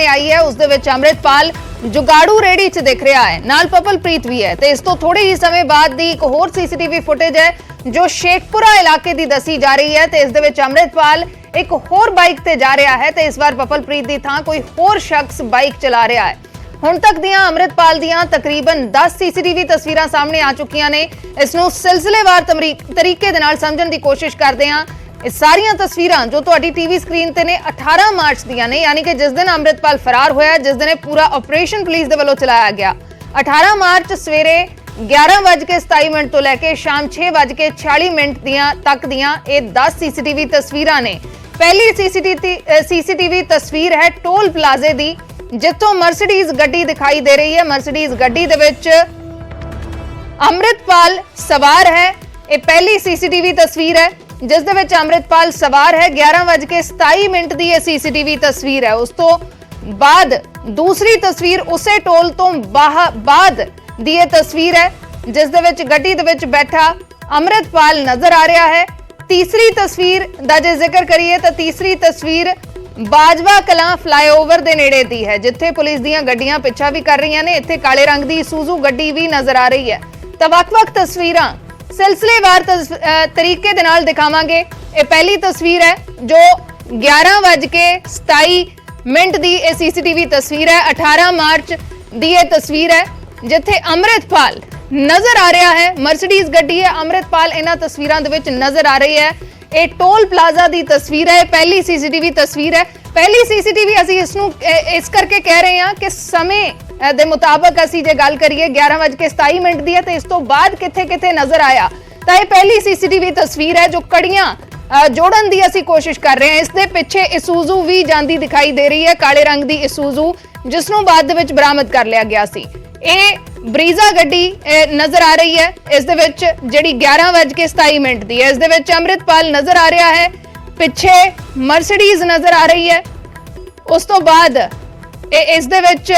ਸਾਹਮਣੇ ਆਈ ਹੈ ਉਸ ਦੇ ਵਿੱਚ ਅੰਮ੍ਰਿਤਪਾਲ जुगाड़ू रेड़ी च दिख रहा है, नाल पपलप्रीत भी है। तो इस तो थोड़े ही समय बाद दी एक होर सीसीटीवी फुटेज है जो शेखपुरा इलाके दी दसी जा रही है। तो इस दे विच अंमृतपाल एक होर बाइक ते जा रहा है, तो इस बार पपलप्रीत दी थां कोई होर शख्स बाइक चला रहा है। हुण तक दियां अंमृतपाल दियां तकरीबन 10 सीसीटीवी तस्वीरां सामने आ चुकियां ने। इसनूं सिलसिलेवार तरीके दे नाल समझण दी कोशिश करदे हां। ਇਹ ਸਾਰੀਆਂ ਤਸਵੀਰਾਂ ਜੋ ਤੁਹਾਡੀ ਟੀਵੀ ਸਕਰੀਨ ਤੇ ਨੇ 18 ਮਾਰਚ ਦੀਆਂ ਨੇ, ਯਾਨੀ ਕਿ ਜਿਸ ਦਿਨ ਅੰਮ੍ਰਿਤਪਾਲ ਫਰਾਰ ਹੋਇਆ, ਜਿਸ ਦਿਨ ਇਹ ਪੂਰਾ ਆਪਰੇਸ਼ਨ ਪੁਲਿਸ ਦੇ ਵੱਲੋਂ ਚਲਾਇਆ ਗਿਆ। 18 ਮਾਰਚ ਸਵੇਰੇ 11:27 ਤੋਂ ਲੈ ਕੇ ਸ਼ਾਮ 6:46 ਦੀਆਂ ਤੱਕ ਦੀਆਂ ਇਹ 10 ਸੀਸੀਟੀਵੀ ਤਸਵੀਰਾਂ ਨੇ। ਪਹਿਲੀ ਸੀਸੀਟੀਵੀ ਤਸਵੀਰ ਹੈ ਟੋਲ ਪਲਾਜ਼ੇ ਦੀ, ਜਿੱਥੋਂ ਮਰਸੀਡੀਜ਼ ਗੱਡੀ ਦਿਖਾਈ ਦੇ ਰਹੀ ਹੈ। ਮਰਸੀਡੀਜ਼ ਗੱਡੀ ਦੇ ਵਿੱਚ ਅੰਮ੍ਰਿਤਪਾਲ ਸਵਾਰ ਹੈ। ਇਹ ਪਹਿਲੀ ਸੀਸੀਟੀਵੀ ਤਸਵੀਰ ਹੈ जिस दे विच अंमृतपाल सवार है। 11:27 की यह सीसीटीवी तस्वीर है। उस तो बाद दूसरी तस्वीर उसे टोल तो बाद दी यह तस्वीर है जिस दे विच गड्डी दे विच बैठा अंमृतपाल नजर आ रहा है। तीसरी तस्वीर दा जे जिक्र करिए तो तीसरी तस्वीर बाजवा कलां फ्लाईओवर दे नेड़े दी है, जिथे पुलिस दीयां गड्डियां पिछा भी कर रही ने। इत्थे काले रंग की सूजू गड्डी भी नजर आ रही है। तो वख-वख तस्वीरां सिलसिलेवार तरीके दे नाल दिखावांगे। ये पहली तस्वीर है जो 11:27 दी ये सीसीटीवी तस्वीर है। 18 मार्च दी ये तस्वीर है जिथे अंमृतपाल नजर आ रहा है। मर्सिडीज गड्डी है, अंमृतपाल इन्हां तस्वीरां दे विच नजर आ रही है। ये टोल प्लाजा दी तस्वीर है। पहली सीसीटीवी तस्वीर है। पहली सीसीटीवी असीं इसनूं इस करके कह रहे हैं कि समय दे मुताबिक असीं जे गल करिए 11:27 दी है, तो इस तो बाद किथे नजर आया। तो ये पहली सीसीटीवी तस्वीर है जो कड़ियां जोड़न दी असीं कोशिश कर रहे हैं। इस दे पिछे इसुजू भी जांदी दिखाई दे रही है, काले रंग दी इसुजू, जिसनूं बाद दे विच बरामद कर लिया गया सी। ये ब्रीजा गड्डी नजर आ रही है। इस दे विच जिहड़ी 11:27 दी है, इस दे विच अंमृतपाल नजर आ रहा है, पिछे मर्सिडीज नजर आ रही है। उस तो बाद इस दे विच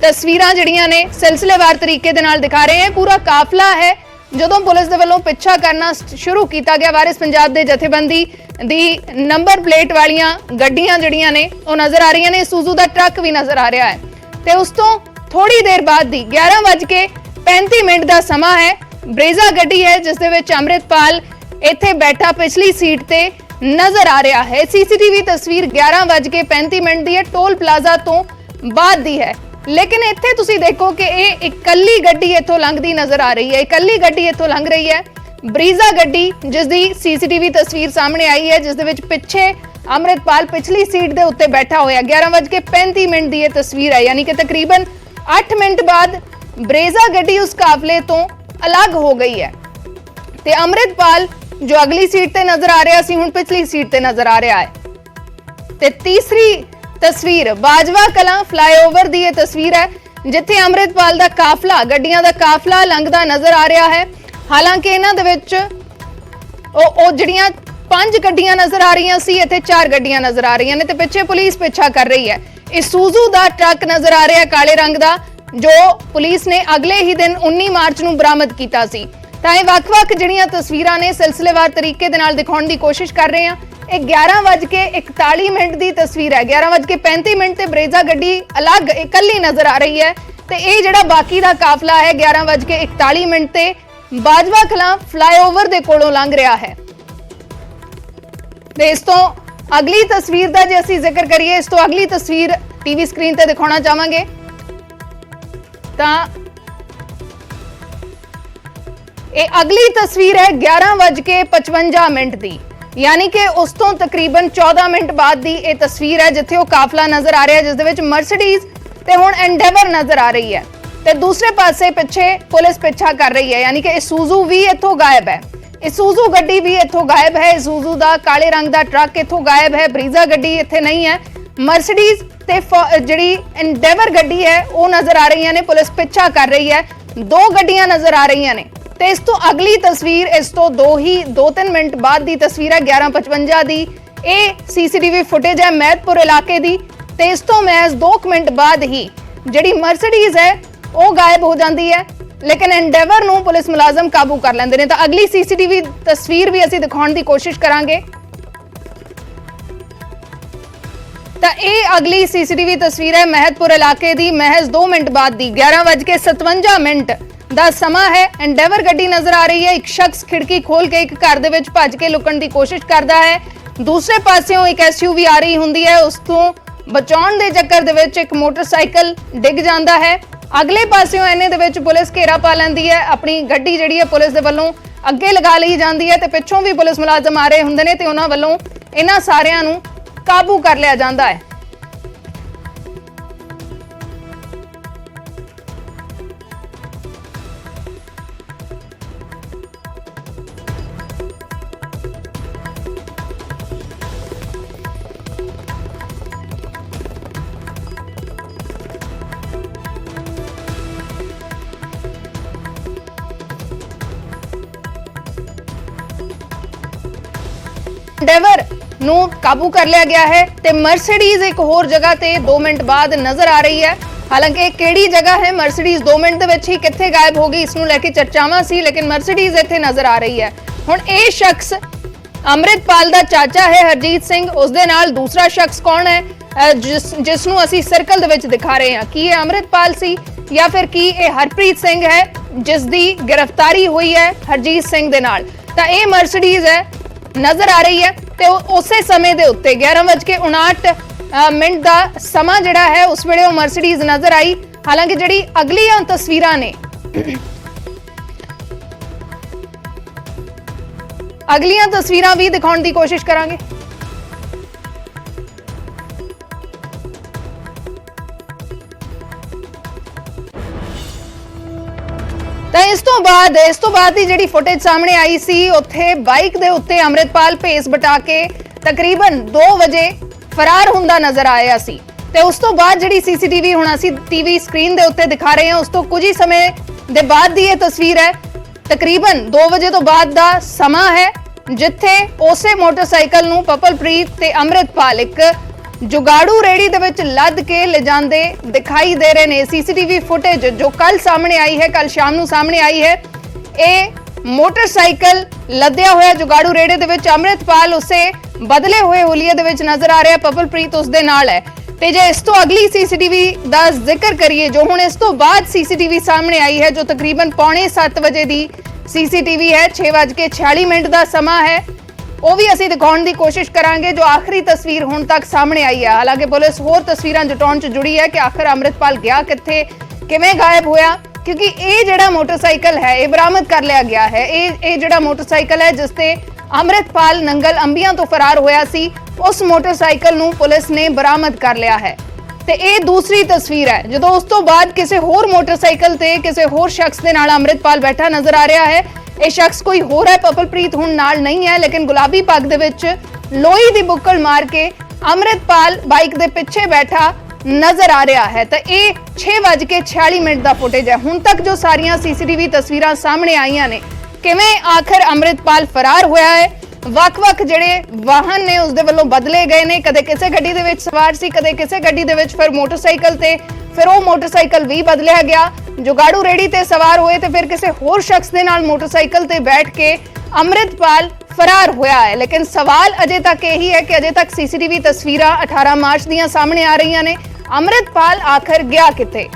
तस्वीरां जिहड़ियां ने सिलसिलेवार तरीके दे नाल दिखा रहे हैं। पूरा काफला है। जदों पुलिस दे वल्लों पिछा करना शुरू किया गया, वारिस पंजाब दे जथेबंदी दी नंबर प्लेट वालियां गड्डियां जिहड़ियां ने वो नजर आ रही ने। सूजू दा ट्रक भी नजर आ रहा है। ते उस तो थोड़ी देर बाद दी 11:35 दा समा है। ब्रेजा गड्डी है जिस दे विच अंमृतपाल इत्थे बैठा पिछली सीट ते नजर आ रहा है। सीसीटीवी तस्वीर 11:35 दी है, टोल प्लाजा तो बाद दी है। लेकिन इत्थे तुसी देखो कि ये इकल्ली गड्डी इत्थों लंघदी नजर आ रही है। इकल्ली गड्डी इत्थों लंघ रही है, ब्रीजा गड्डी जिस दी सीसीटीवी तस्वीर सामने आई है, जिस दे विच पिछे अंमृतपाल पिछली सीट दे उत्ते बैठा होया। 11:35 दी ये तस्वीर है, यानी कि तकरीबन 8 मिनट बाद ब्रेजा गड्डी उस काफले तो अलग हो गई है। ते अंमृतपाल जो अगली सीट ते नजर आ रहा सी, हुण पिछली सीट ते नजर आ रहा है। ते तीसरी तस्वीर बाजवा कलां फ्लाईओवर दी ये तस्वीर है, जिथे अंमृतपाल दा काफला गड्डियां दा काफला लंघदा नजर आ रहा है। हालांकि इन्हां दे विच ओ जिहड़ियां 5 गड्डियां नजर आ रही सी, इत्थे 4 गड्डियां नजर आ रही ने, ते पिछे पुलिस पिछा कर रही है। इसुजू दा ट्रक नजर आ रहा काले रंग दा, जो पुलिस ने अगले ही दिन 19 मार्च नूं बरामद कीता सी। तां इह वख-वख जिहड़ियां तस्वीरां ने सिलसिलेवार तरीके दे नाल दिखाउण दी कोशिश कर रहे हैं। 11:41 की तस्वीर है। 11:35 ते ब्रेजा गड्डी अलग इकल्ली नजर आ रही है। ते ये जिहड़ा बाकी दा काफला है 11:41 ते बाजवा कलां फ्लाईओवर दे कोलों लंघ रहा है। ते इस तो अगली तस्वीर दा जे असीं जिक्र करिए, इस तो अगली तस्वीर टीवी स्क्रीन ते दिखाउणा चाहांगे। तां ये अगली तस्वीर है 11:55 दी, यानी कि उस तो तकरीबन 14 मिनट बाद दी ये तस्वीर है, जिथे वो काफला नजर आ रहा है, जिस दे विच मर्सिडीज ते हुण एंडेवर नजर आ रही है। ते दूसरे पासे पिछे पुलिस पिछा कर रही है, यानी कि इसुजू भी इत्थों गायब है। इसुजू गड्डी भी इत्थों गायब है। इसुजू दा काले रंग दा ट्रक इत्थों गायब है। ब्रीजा गड्डी इत्थे नहीं है। मर्सिडीज ते जिहड़ी एंडेवर गड्डी है वो नजर आ रही ने, पुलिस पिछा कर रही है। 2 गड्डियां नजर आ रही ने। ते इस तो अगली तस्वीर इस तो 2-3 मिनट बाद दी तस्वीर है 11:55 दी। ये सीसीटीवी फुटेज है मैदपुर इलाके दी। ते इस तो महज 2 मिनट बाद ही जिहड़ी मर्सिडीज है वो गायब हो जाती है, लेकिन एंडेवर नूं पुलिस मुलाजम काबू कर लैंदे ने। तो अगली सीसीटीवी तस्वीर भी असीं दिखाउण दी कोशिश करांगे। ਤਾਂ ਇਹ ਅਗਲੀ ਸੀਸੀਟੀਵੀ ਤਸਵੀਰ ਹੈ ਮਹਿਤਪੁਰ ਇਲਾਕੇ ਦੀ। ਮਹਿਜ਼ 2 ਮਿੰਟ ਬਾਅਦ ਦੀ 11:57 ਦਾ ਸਮਾਂ ਹੈ। ਐਂਡੇਵਰ ਗੱਡੀ ਨਜ਼ਰ ਆ ਰਹੀ ਹੈ। ਇੱਕ ਸ਼ਖਸ ਖਿੜਕੀ ਖੋਲ ਕੇ ਇੱਕ ਘਰ ਦੇ ਵਿੱਚ ਭੱਜ ਕੇ ਲੁਕਣ ਦੀ ਕੋਸ਼ਿਸ਼ ਕਰਦਾ ਹੈ। ਦੂਸਰੇ ਪਾਸਿਓਂ ਇੱਕ ਐਸਯੂਵੀ ਆ ਰਹੀ ਹੁੰਦੀ ਹੈ। ਉਸ ਤੋਂ ਬਚਾਉਣ ਦੇ ਚੱਕਰ ਦੇ ਵਿੱਚ ਇੱਕ ਮੋਟਰਸਾਈਕਲ ਡਿੱਗ ਜਾਂਦਾ ਹੈ। ਅਗਲੇ ਪਾਸਿਓਂ ਇਹਨੇ ਦੇ ਵਿੱਚ ਪੁਲਿਸ ਘੇਰਾ ਪਾ ਲੈਂਦੀ ਹੈ। ਆਪਣੀ ਗੱਡੀ ਜਿਹੜੀ ਹੈ ਪੁਲਿਸ ਦੇ ਵੱਲੋਂ ਅੱਗੇ ਲਗਾ ਲਈ ਜਾਂਦੀ ਹੈ ਤੇ ਪਿੱਛੋਂ ਵੀ ਪੁਲਿਸ ਮੁਲਾਜ਼ਮ ਆ ਰਹੇ ਹੁੰਦੇ ਨੇ ਤੇ ਉਹਨਾਂ ਵੱਲੋਂ ਇਹਨਾਂ ਸਾਰਿਆਂ ਨੂੰ ਕਾਬੂ ਕਰ ਲਿਆ ਜਾਂਦਾ ਹੈ। ਐਂਡੇਵਰ ਨੂੰ ਕਾਬੂ ਕਰ ਲਿਆ ਗਿਆ ਹੈ ਤੇ ਮਰਸੀਡੀਜ਼ ਇੱਕ ਹੋਰ ਜਗ੍ਹਾ ਤੇ 2 ਮਿੰਟ ਬਾਅਦ ਨਜ਼ਰ ਆ ਰਹੀ ਹੈ। ਹਾਲਾਂਕਿ ਕਿਹੜੀ ਜਗ੍ਹਾ ਹੈ, ਮਰਸੀਡੀਜ਼ 2 ਮਿੰਟ ਦੇ ਵਿੱਚ ਹੀ ਕਿੱਥੇ ਗਾਇਬ ਹੋ ਗਈ, ਇਸ ਨੂੰ ਲੈ ਕੇ ਚਰਚਾਵਾਂ ਸੀ, ਲੇਕਿਨ ਮਰਸੀਡੀਜ਼ ਇੱਥੇ ਨਜ਼ਰ ਆ ਰਹੀ ਹੈ। ਹੁਣ ਇਹ ਸ਼ਖਸ ਅੰਮ੍ਰਿਤਪਾਲ ਦਾ ਚਾਚਾ ਹੈ ਹਰਜੀਤ ਸਿੰਘ। ਉਸ ਦੇ ਨਾਲ ਦੂਸਰਾ ਸ਼ਖਸ ਕੌਣ ਹੈ ਜਿਸ ਨੂੰ ਅਸੀਂ ਸਰਕਲ ਦੇ ਵਿੱਚ ਦਿਖਾ ਰਹੇ ਹਾਂ? ਕੀ ਇਹ ਅੰਮ੍ਰਿਤਪਾਲ ਸੀ ਜਾਂ ਫਿਰ ਕੀ ਇਹ ਹਰਪ੍ਰੀਤ ਸਿੰਘ ਹੈ ਜਿਸ ਦੀ ਗ੍ਰਿਫਤਾਰੀ ਹੋਈ ਹੈ ਹਰਜੀਤ ਸਿੰਘ ਦੇ ਨਾਲ? ਤਾਂ ਇਹ ਮਰਸੀਡੀਜ਼ ਹੈ ਨਜ਼ਰ ਆ ਰਹੀ ਹੈ ਤੇ ਉਸੇ ਸਮੇਂ ਦੇ ਉੱਤੇ 11:59 ਦਾ ਸਮਾਂ ਜਿਹੜਾ ਹੈ ਉਸ ਵੇਲੇ ਉਹ ਮਰਸੀਡੀਜ਼ ਨਜ਼ਰ ਆਈ। ਹਾਲਾਂਕਿ ਜਿਹੜੀ ਅਗਲੀਆਂ ਤਸਵੀਰਾਂ ਨੇ ਅਗਲੀਆਂ ਤਸਵੀਰਾਂ ਵੀ ਦਿਖਾਉਣ ਦੀ ਕੋਸ਼ਿਸ਼ ਕਰਾਂਗੇ। ਤਾਂ ਇਸ ਤੋਂ ਬਾਅਦ ਦੀ ਜਿਹੜੀ ਫੁਟੇਜ ਸਾਹਮਣੇ ਆਈ ਸੀ, ਉੱਥੇ ਬਾਈਕ ਦੇ ਉੱਤੇ ਅੰਮ੍ਰਿਤਪਾਲ ਭੇਸ ਬਟਾ ਕੇ ਤਕਰੀਬਨ 2 ਵਜੇ ਫਰਾਰ ਹੁੰਦਾ ਨਜ਼ਰ ਆਇਆ ਸੀ ਤੇ ਉਸ ਤੋਂ ਬਾਅਦ ਜਿਹੜੀ ਸੀਸੀਟੀਵੀ ਹੁਣ ਅਸੀਂ ਟੀਵੀ ਸਕਰੀਨ ਦੇ ਉੱਤੇ ਦਿਖਾ ਰਹੇ ਹਾਂ, ਉਸ ਤੋਂ ਕੁਝ ਹੀ ਸਮੇਂ ਦੇ ਬਾਅਦ ਦੀ ਇਹ ਤਸਵੀਰ ਹੈ। ਤਕਰੀਬਨ 2 ਵਜੇ ਤੋਂ ਬਾਅਦ ਦਾ ਸਮਾਂ ਹੈ ਜਿੱਥੇ ਉਸੇ ਮੋਟਰਸਾਈਕਲ ਨੂੰ ਪਪਲਪ੍ਰੀਤ ਤੇ ਅੰਮ੍ਰਿਤਪਾਲ ਇੱਕ ਜੁਗਾੜੂ ਰੇੜੀ ਦੇ ਵਿੱਚ ਲੱਦ ਕੇ ਲਿਜਾਂਦੇ ਦਿਖਾਈ ਦੇ ਰਹੇ ਨੇ। ਸੀਸੀਟੀਵੀ ਫੁਟੇਜ ਜੋ ਕੱਲ ਸਾਹਮਣੇ ਆਈ ਹੈ, ਕੱਲ ਸ਼ਾਮ ਨੂੰ ਸਾਹਮਣੇ ਆਈ ਹੈ, ਇਹ ਮੋਟਰਸਾਈਕਲ ਲੱਦਿਆ ਹੋਇਆ ਜੁਗਾੜੂ ਰੇੜੇ ਦੇ ਵਿੱਚ ਅੰਮ੍ਰਿਤਪਾਲ ਉਸੇ ਬਦਲੇ ਹੋਏ ਹੁਲੀਏ ਦੇ ਵਿੱਚ ਨਜ਼ਰ ਆ ਰਿਹਾ, ਪਪਲਪ੍ਰੀਤ ਉਸ ਦੇ ਨਾਲ ਹੈ। ਤੇ ਜੇ ਇਸ ਤੋਂ ਅਗਲੀ ਸੀਸੀਟੀਵੀ ਦਾ ਜ਼ਿਕਰ ਕਰੀਏ ਜੋ ਹੁਣ ਇਸ ਤੋਂ ਬਾਅਦ ਸੀਸੀਟੀਵੀ ਸਾਹਮਣੇ ਆਈ ਹੈ, ਜੋ ਤਕਰੀਬਨ 6:45 ਵਜੇ ਦੀ ਸੀਸੀਟੀਵੀ ਹੈ, 6:46 ਦਾ ਸਮਾਂ ਹੈ, ਉਹ ਵੀ ਅਸੀਂ ਦਿਖਾਉਣ ਦੀ ਕੋਸ਼ਿਸ਼ ਕਰਾਂਗੇ ਜੋ ਆਖਰੀ ਤਸਵੀਰ ਹੁਣ ਤੱਕ ਸਾਹਮਣੇ ਆਈ ਹੈ। ਹਾਲਾਂਕਿ ਪੁਲਿਸ ਹੋਰ ਤਸਵੀਰਾਂ ਜੁਟਾਉਣ 'ਚ ਜੁੜੀ ਹੈ ਕਿ ਆਖਰ ਅੰਮ੍ਰਿਤਪਾਲ ਗਿਆ ਕਿੱਥੇ, ਕਿਵੇਂ ਗਾਇਬ ਹੋਇਆ, ਕਿਉਂਕਿ ਇਹ ਜਿਹੜਾ ਮੋਟਰਸਾਈਕਲ ਹੈ ਇਹ ਬਰਾਮਦ ਕਰ ਲਿਆ ਗਿਆ ਹੈ। ਇਹ ਜਿਹੜਾ ਮੋਟਰਸਾਈਕਲ ਹੈ ਜਿਸ ਤੇ ਅੰਮ੍ਰਿਤਪਾਲ ਨੰਗਲ ਅੰਬੀਆਂ ਤੋਂ ਫਰਾਰ ਹੋਇਆ ਸੀ, ਉਸ ਮੋਟਰਸਾਈਕਲ ਨੂੰ ਪੁਲਿਸ ਨੇ ਬਰਾਮਦ ਕਰ ਲਿਆ ਹੈ। ਤੇ ਇਹ ਦੂਸਰੀ ਤਸਵੀਰ ਹੈ ਜਦੋਂ ਉਸ ਤੋਂ ਬਾਅਦ ਕਿਸੇ ਹੋਰ ਮੋਟਰਸਾਈਕਲ ਤੇ ਕਿਸੇ ਹੋਰ ਸ਼ਖਸ ਦੇ ਨਾਲ ਅੰਮ੍ਰਿਤਪਾਲ ਬੈਠਾ ਨਜ਼ਰ ਆ ਰਿਹਾ ਹੈ। ਇਹ ਸ਼ਖਸ ਕੋਈ ਹੋਰ ਹੈ, ਪਪਲਪ੍ਰੀਤ ਹੁਣ ਨਾਲ ਨਹੀਂ ਹੈ, ਲੇਕਿਨ ਗੁਲਾਬੀ ਪੱਗ ਦੇ ਵਿੱਚ ਲੋਹੀ ਦੀ ਬੁੱਕਲ ਮਾਰ ਕੇ ਅੰਮ੍ਰਿਤਪਾਲ ਬਾਈਕ ਦੇ ਪਿੱਛੇ ਬੈਠਾ ਨਜ਼ਰ ਆ ਰਿਹਾ ਹੈ। ਤਾਂ ਇਹ 6:46 ਦਾ ਫੁਟੇਜ ਹੈ। ਹੁਣ ਤੱਕ ਜੋ ਸਾਰੀਆਂ ਸੀਸੀਟੀਵੀ ਤਸਵੀਰਾਂ ਸਾਹਮਣੇ ਆਈਆਂ ਨੇ, ਕਿਵੇਂ ਆਖਰ ਅੰਮ੍ਰਿਤਪਾਲ ਫਰਾਰ ਹੋਇਆ ਹੈ, ਵੱਖ-ਵੱਖ ਜਿਹੜੇ ਵਾਹਨ ਨੇ ਉਸ ਦੇ ਵੱਲੋਂ ਬਦਲੇ ਗਏ ਨੇ, ਕਦੇ ਕਿਸੇ ਗੱਡੀ ਦੇ ਵਿੱਚ ਸਵਾਰ ਸੀ, ਕਦੇ ਕਿਸੇ ਗੱਡੀ ਦੇ ਵਿੱਚ, ਫਿਰ ਮੋਟਰਸਾਈਕਲ ਤੇ, ਫਿਰ ਉਹ ਮੋਟਰਸਾਈਕਲ ਵੀ ਬਦਲਿਆ ਗਿਆ, ਜੁਗਾੜੂ ਰੇੜੀ ਤੇ ਸਵਾਰ ਹੋਏ ਤੇ ਫਿਰ ਕਿਸੇ ਹੋਰ ਸ਼ਖਸ ਦੇ ਨਾਲ ਮੋਟਰਸਾਈਕਲ ਤੇ ਬੈਠ ਕੇ ਅੰਮ੍ਰਿਤਪਾਲ ਫਰਾਰ ਹੋਇਆ ਹੈ। ਲੇਕਿਨ ਸਵਾਲ ਅਜੇ ਤੱਕ ਇਹੀ ਹੈ ਕਿ ਅਜੇ ਤੱਕ ਸੀਸੀਟੀਵੀ ਤਸਵੀਰਾਂ 18 ਮਾਰਚ ਦੀਆਂ ਸਾਹਮਣੇ ਆ ਰਹੀਆਂ ਨੇ, ਅੰਮ੍ਰਿਤਪਾਲ ਆਖਰ ਗਿਆ ਕਿੱਥੇ?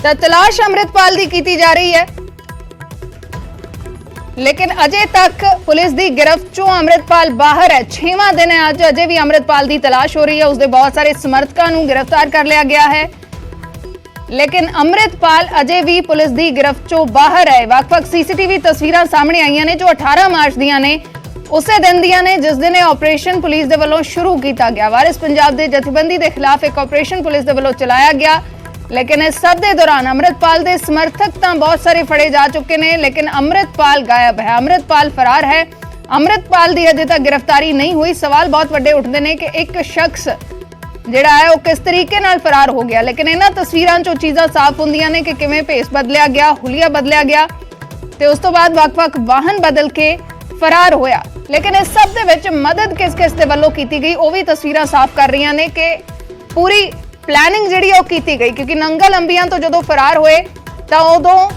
ਤਾਂ ਤਲਾਸ਼ ਅੰਮ੍ਰਿਤਪਾਲ ਦੀ ਕੀਤੀ ਜਾ ਰਹੀ ਹੈ, ਲੇਕਿਨ ਅਜੇ ਤੱਕ ਪੁਲਿਸ ਦੀ ਗਿਰਫਤ ਚੋਂ ਅੰਮ੍ਰਿਤਪਾਲ ਬਾਹਰ ਹੈ। 6ਵਾਂ ਦਿਨ ਹੈ ਅੱਜ, ਅਜੇ ਵੀ ਅੰਮ੍ਰਿਤਪਾਲ ਦੀ ਤਲਾਸ਼ ਹੋ ਰਹੀ ਹੈ। ਉਸਦੇ ਬਹੁਤ ਸਾਰੇ ਸਮਰਥਕਾਂ ਨੂੰ ਗ੍ਰਿਫਤਾਰ ਕਰ ਲਿਆ ਗਿਆ ਹੈ, ਲੇਕਿਨ ਅੰਮ੍ਰਿਤਪਾਲ ਅਜੇ ਵੀ ਪੁਲਿਸ ਦੀ ਗਿਰਫਤ ਚੋਂ ਬਾਹਰ ਹੈ। ਵੱਖ-ਵੱਖ ਸੀਸੀਟੀਵੀ ਤਸਵੀਰਾਂ ਸਾਹਮਣੇ ਆਈਆਂ ਨੇ ਜੋ 18 ਮਾਰਚ ਦੀਆਂ ਨੇ, ਉਸੇ ਦਿਨ ਦੀਆਂ ਨੇ ਜਿਸ ਦਿਨ ਇਹ ਆਪਰੇਸ਼ਨ ਪੁਲਿਸ ਦੇ ਵੱਲੋਂ ਸ਼ੁਰੂ ਕੀਤਾ ਗਿਆ। ਵਾਰਿਸ ਪੰਜਾਬ ਦੇ ਜਥੇਬੰਦੀ ਦੇ ਖਿਲਾਫ ਇੱਕ ਆਪਰੇਸ਼ਨ ਪੁਲਿਸ ਦੇ ਵੱਲੋਂ ਚਲਾਇਆ ਗਿਆ, ਲੇਕਿਨ ਇਸ ਸਭ ਦੇ ਦੌਰਾਨ ਅੰਮ੍ਰਿਤਪਾਲ ਦੇ ਸਮਰਥਕ ਤਾਂ ਬਹੁਤ ਸਾਰੇ ਫੜੇ ਜਾ ਚੁੱਕੇ ਨੇ, ਲੇਕਿਨ ਅੰਮ੍ਰਿਤਪਾਲ ਗਾਇਬ ਹੈ, ਅੰਮ੍ਰਿਤਪਾਲ ਫਰਾਰ ਹੈ। ਅੰਮ੍ਰਿਤਪਾਲ ਦੀ ਅਜੇ ਤੱਕ ਗ੍ਰਿਫਤਾਰੀ ਨਹੀਂ ਹੋਈ। ਸਵਾਲ ਬਹੁਤ ਵੱਡੇ ਉੱਠਦੇ ਨੇ ਕਿ ਇੱਕ ਸ਼ਖਸ ਜਿਹੜਾ ਹੈ ਉਹ ਕਿਸ ਤਰੀਕੇ ਨਾਲ ਫਰਾਰ ਹੋ ਗਿਆ, ਲੇਕਿਨ ਇਹਨਾਂ ਤਸਵੀਰਾਂ 'ਚੋਂ ਚੀਜ਼ਾਂ ਸਾਫ਼ ਹੁੰਦੀਆਂ ਨੇ ਕਿ ਕਿਵੇਂ ਭੇਸ ਬਦਲਿਆ ਗਿਆ, ਹੁਲੀਆ ਬਦਲਿਆ ਗਿਆ ਤੇ ਉਸ ਤੋਂ ਬਾਅਦ ਵੱਖ-ਵੱਖ ਵਾਹਨ ਬਦਲ ਕੇ ਫਰਾਰ ਹੋਇਆ। ਲੇਕਿਨ ਇਸ ਸਭ ਦੇ ਵਿੱਚ ਮਦਦ ਕਿਸ-ਕਿਸ ਦੇ ਵੱਲੋਂ ਕੀਤੀ ਗਈ ਉਹ ਵੀ ਤਸਵੀਰਾਂ ਸਾਫ਼ ਕਰ ਰਹੀਆਂ ਨੇ ਕਿ ਪੂਰੀ ਪਲੈਨਿੰਗ ਜਿਹੜੀ ਉਹ ਕੀਤੀ ਗਈ, ਕਿਉਂਕਿ ਨੰਗਲ ਅੰਬੀਆਂ ਤੋਂ ਜਦੋਂ ਫਰਾਰ ਹੋਏ ਤਾਂ ਉਦੋਂ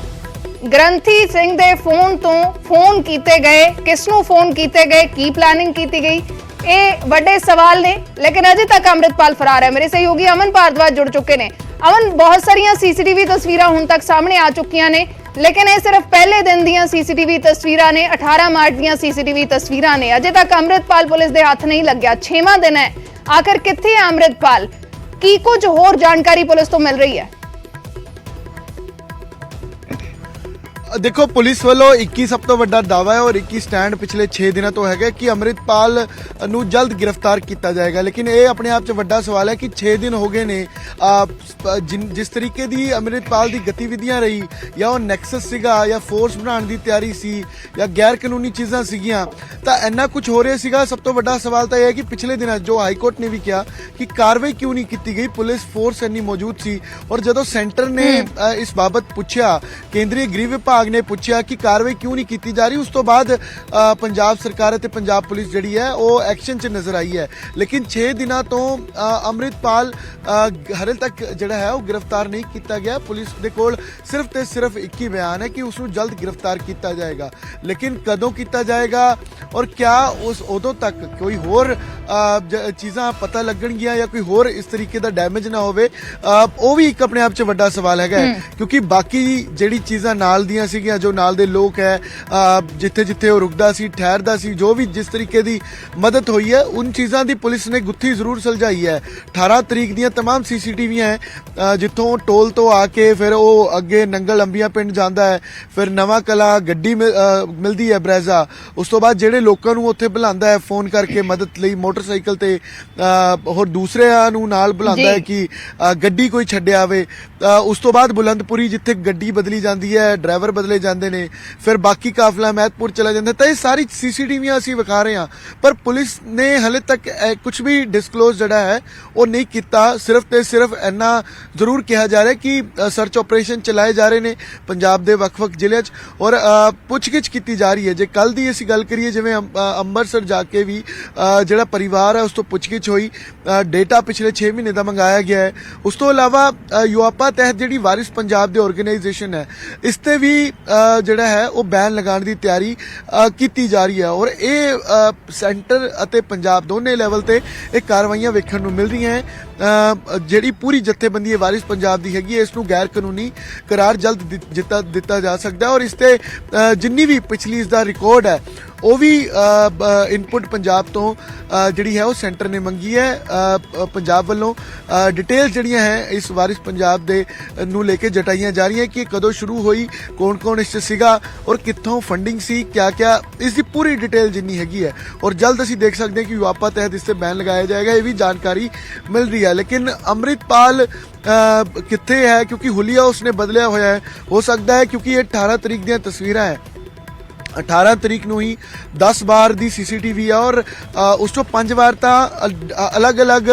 ਗ੍ਰੰਥੀ ਸਿੰਘ ਦੇ ਫੋਨ ਤੋਂ ਫੋਨ ਕੀਤੇ ਗਏ, ਕਿਸ ਨੂੰ ਫੋਨ ਕੀਤੇ ਗਏ, ਕੀ ਪਲੈਨਿੰਗ ਕੀਤੀ ਗਈ, ਇਹ ਵੱਡੇ ਸਵਾਲ ਨੇ। ਲੇਕਿਨ ਅਜੇ ਤੱਕ ਅੰਮ੍ਰਿਤਪਾਲ ਫਰਾਰ ਹੈ। ਮੇਰੇ ਸਹਿਯੋਗੀ ਅਮਨ ਭਾਰਦਵਾਜ जुड़ चुके ने। अमन, बहुत सारियां सीसीटीवी तस्वीरां हुण तक सामने आ चुकियां ने, लेकिन ये सिर्फ पहले दिन दियां सीसीटीवी तस्वीरां ने। 18 मार्च दियां सीसीटीवी तस्वीरां ने। अजे तक अंम੍ਰਿਤਪਾਲ पुलिस दे हत्थ नहीं लग्या। 6वां दिन है, आखिर कित्थे है अंम੍ਰਿਤਪਾਲ? की कुछ होर जानकारी पुलिस तो मिल रही है? देखो, पुलिस वालों 21 सब तो वड्डा दावा है और 21 स्टैंड पिछले 6 दिनों तो है कि अंम੍ਰਿਤਪਾਲ ਨੂੰ जल्द गिरफ्तार किया जाएगा। लेकिन ये अपने आप च वड्डा सवाल है कि 6 दिन हो गए ने, जिस तरीके की अंਮ੍ਰਿਤਪਾਲ की गतिविधियां रही, या वो नैक्सस सीगा, या फोर्स बनाने की तैयारी सी, या गैर कानूनी चीज़ां सीगियां, तो इन्ना कुछ हो रहा सीगा। सब तो वड्डा सवाल तो यह है कि पिछले दिन जो हाईकोर्ट ने भी कहा कि कार्रवाई क्यों नहीं की गई, पुलिस फोर्स इन्नी मौजूद सी। और जदों सेंटर ने इस बाबत पूछा, केंद्रीय गृह विभाग ने पूछा कि कार्रवाई क्यों नहीं की जा रही, उस तो बाद पंजाब सरकार ते पंजाब पुलिस जिहड़ी है वो एक्शन च नजर आई है। लेकिन 6 दिनों तो अंम੍ਰਿਤਪਾਲ हरे तक जिहड़ा है वो गिरफ्तार नहीं किया गया। पुलिस दे कोल सिर्फ ते सिर्फ एक ही बयान है कि उसनूं जल्द गिरफ्तार किया जाएगा। लेकिन कदों किया जाएगा और क्या उस उदों तक कोई होर चीज़ां पता लगणगियां या कोई होर इस तरीके का डैमेज ना होवे, वो भी एक अपने आप च वड्डा सवाल है। क्योंकि बाकी जिहड़ी चीज़ां नाल दियां सीगियां, जो नाल दे लोग है, जिथे जिथे वो रुकदा सी, ठहरदा सी, जो भी जिस तरीके की मदद हुई है, उन चीज़ों की पुलिस ने गुत्थी जरूर सुलझाई है। 18 तरीक दियां तमाम सीसीटीवी हैं, जिथों टोल तो आके फिर वो अगे नंगल अंबिया पिंड जाता है, फिर नवा कला गड्डी मिलती है ब्रैजा, उस तो बाद ਜਿਹੜੇ ਲੋਕਾਂ ਨੂੰ ਉੱਥੇ ਬੁਲਾਉਂਦਾ ਹੈ ਫੋਨ ਕਰਕੇ ਮਦਦ ਲਈ ਮੋਟਰਸਾਈਕਲ ਤੇ, ਹੋਰ ਦੂਸਰਿਆਂ ਨੂੰ ਨਾਲ ਬੁਲਾਉਂਦਾ ਹੈ ਕਿ ਗੱਡੀ ਕੋਈ ਛੱਡਿਆ ਆਵੇ। ਉਸ ਤੋਂ ਬਾਅਦ ਬੁਲੰਦਪੁਰੀ ਜਿੱਥੇ ਗੱਡੀ ਬਦਲੀ ਜਾਂਦੀ ਹੈ, ਡਰਾਈਵਰ ਬਦਲੇ ਜਾਂਦੇ ਨੇ, ਫਿਰ ਬਾਕੀ ਕਾਫਲਾ ਮਹਿਤਪੁਰ ਚਲਾ ਜਾਂਦਾ। ਤਾਂ ਇਹ ਸਾਰੀ ਸੀਸੀਟੀਵੀਆਂ ਅਸੀਂ ਵਿਖਾ ਰਹੇ ਹਾਂ, ਪਰ ਪੁਲਿਸ ਨੇ ਹਲੇ ਤੱਕ ਕੁਝ ਵੀ ਡਿਸਕਲੋਜ਼ ਜਿਹੜਾ ਹੈ ਉਹ ਨਹੀਂ ਕੀਤਾ। ਸਿਰਫ ਤੇ ਸਿਰਫ ਇੰਨਾ ਜ਼ਰੂਰ ਕਿਹਾ ਜਾ ਰਿਹਾ ਕਿ ਸਰਚ ਆਪਰੇਸ਼ਨ ਚਲਾਏ ਜਾ ਰਹੇ ਨੇ ਪੰਜਾਬ ਦੇ ਵੱਖ-ਵੱਖ ਜ਼ਿਲ੍ਹਿਆਂ 'ਚ, ਔਰ ਪੁੱਛਗਿੱਛ ਕੀਤੀ ਜਾ ਰਹੀ ਹੈ। ਜੇ ਕੱਲ ਦੀ ਅਸੀਂ ਗੱਲ ਕਰੀਏ, ਜਿਵੇਂ ਅੰਮ੍ਰਿਤਸਰ ਜਾ ਕੇ ਵੀ ਜਿਹੜਾ ਪਰਿਵਾਰ ਹੈ ਉਸ ਤੋਂ ਪੁੱਛਗਿੱਛ ਹੋਈ, ਡੇਟਾ ਪਿਛਲੇ 6 ਮਹੀਨੇ ਦਾ ਮੰਗਾਇਆ ਗਿਆ ਹੈ। ਉਸ ਤੋਂ ਇਲਾਵਾ ਯੂਆਪਾ ਤਹਿਤ ਜਿਹੜੀ ਵਾਰਿਸ ਪੰਜਾਬ ਦੇ ਆਰਗੇਨਾਈਜੇਸ਼ਨ ਹੈ, ਇਸ ਤੇ ਵੀ ਜਿਹੜਾ ਹੈ ਉਹ ਬੈਨ ਲਗਾਉਣ ਦੀ ਤਿਆਰੀ ਕੀਤੀ ਜਾ ਰਹੀ ਹੈ। ਔਰ ਇਹ ਸੈਂਟਰ ਅਤੇ ਪੰਜਾਬ ਦੋਨੇ ਲੈਵਲ ਤੇ ਇਹ ਕਾਰਵਾਈਆਂ ਵੇਖਣ ਨੂੰ ਮਿਲ ਰਹੀਆਂ ਹੈ। ਜਿਹੜੀ ਪੂਰੀ ਜਥੇਬੰਦੀ ਹੈ ਵਾਰਿਸ ਪੰਜਾਬ ਦੀ ਹੈਗੀ ਹੈ, ਇਸ ਨੂੰ ਗੈਰ ਕਾਨੂੰਨੀ ਕਰਾਰ ਜਲਦ ਦਿੱਤਾ ਜਾ ਸਕਦਾ ਹੈ। ਔਰ ਇਸ ਤੇ ਜਿੰਨੀ ਵੀ ਪਿਛਲੀ ਇਸ ਦਾ ਰਿਕਾਰਡ ਹੈ ਉਹ ਵੀ ਇਨਪੁਟ ਪੰਜਾਬ ਤੋਂ ਜਿਹੜੀ ਹੈ ਉਹ ਸੈਂਟਰ ਨੇ ਮੰਗੀ ਹੈ। ਪੰਜਾਬ ਵੱਲੋਂ ਡਿਟੇਲ ਜਿਹੜੀਆਂ ਹੈ ਇਸ ਵਾਰਿਸ ਪੰਜਾਬ ਦੇ ਨੂੰ ਲੈ ਕੇ ਜਟਾਈਆਂ ਜਾ ਰਹੀਆਂ ਕਿ ਕਦੋਂ ਸ਼ੁਰੂ ਹੋਈ, ਕੌਣ ਇਸ 'ਚ ਸੀਗਾ ਔਰ ਕਿੱਥੋਂ ਫੰਡਿੰਗ ਸੀ, ਕਿਆ ਇਸ ਦੀ ਪੂਰੀ ਡਿਟੇਲ ਜਿੰਨੀ ਹੈਗੀ ਹੈ। ਔਰ ਜਲਦ ਅਸੀਂ ਦੇਖ ਸਕਦੇ ਹਾਂ ਕਿ ਯੂਆਪਾ ਤਹਿਤ ਇਸ ਤੇ ਬੈਨ ਲਗਾਇਆ ਜਾਏਗਾ, ਇਹ ਵੀ ਜਾਣਕਾਰੀ ਮਿਲ ਰਹੀ ਹੈ। ਲੇਕਿਨ ਅੰਮ੍ਰਿਤਪਾਲ ਕਿੱਥੇ ਹੈ, ਕਿਉਂਕਿ ਹੁਲੀਆ ਉਸਨੇ ਬਦਲਿਆ ਹੋਇਆ ਹੈ। ਹੋ ਸਕਦਾ ਹੈ ਕਿਉਂਕਿ ਇਹ 18 ਤਰੀਕ ਦੀਆਂ ਤਸਵੀਰਾਂ ਹੈ, 18 ਤਰੀਕ ਨੂੰ ਹੀ 10 ਵਾਰ ਦੀ ਸੀਸੀਟੀਵੀ ਆ, ਔਰ ਉਸ ਤੋਂ 5 ਵਾਰ ਤਾਂ ਅਲੱਗ-ਅਲੱਗ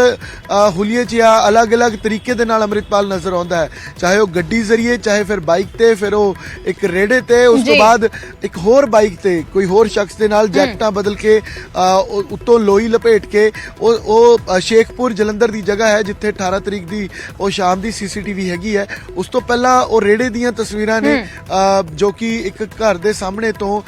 ਹੁਲੀਏ 'ਚ ਜਾਂ ਅਲੱਗ-ਅਲੱਗ ਤਰੀਕੇ ਦੇ ਨਾਲ ਅੰਮ੍ਰਿਤਪਾਲ ਨਜ਼ਰ ਆਉਂਦਾ ਹੈ, ਚਾਹੇ ਉਹ ਗੱਡੀ ਜ਼ਰੀਏ, ਚਾਹੇ ਫਿਰ ਬਾਈਕ ਤੇ, ਫਿਰ ਉਹ ਇੱਕ ਰੇੜੇ ਤੇ, ਉਸ ਤੋਂ ਬਾਅਦ ਇੱਕ ਹੋਰ ਬਾਈਕ ਤੇ ਕੋਈ ਹੋਰ ਸ਼ਖਸ ਦੇ ਨਾਲ ਜੈਕਟਾਂ ਬਦਲ ਕੇ ਉੱਤੋਂ ਲੋਈ ਲਪੇਟ ਕੇ ਉਹ ਸ਼ੇਖਪੁਰ ਜਲੰਧਰ ਦੀ ਜਗ੍ਹਾ ਹੈ ਜਿੱਥੇ 18 ਤਰੀਕ ਦੀ ਉਹ ਸ਼ਾਮ ਦੀ ਸੀਸੀਟੀਵੀ ਹੈਗੀ ਹੈ। ਉਸ ਤੋਂ ਪਹਿਲਾਂ ਉਹ ਰੇੜੇ ਦੀਆਂ ਤਸਵੀਰਾਂ ਨੇ ਜੋ ਕਿ ਇੱਕ ਘਰ ਦੇ ਸਾਹਮਣੇ ਤੋਂ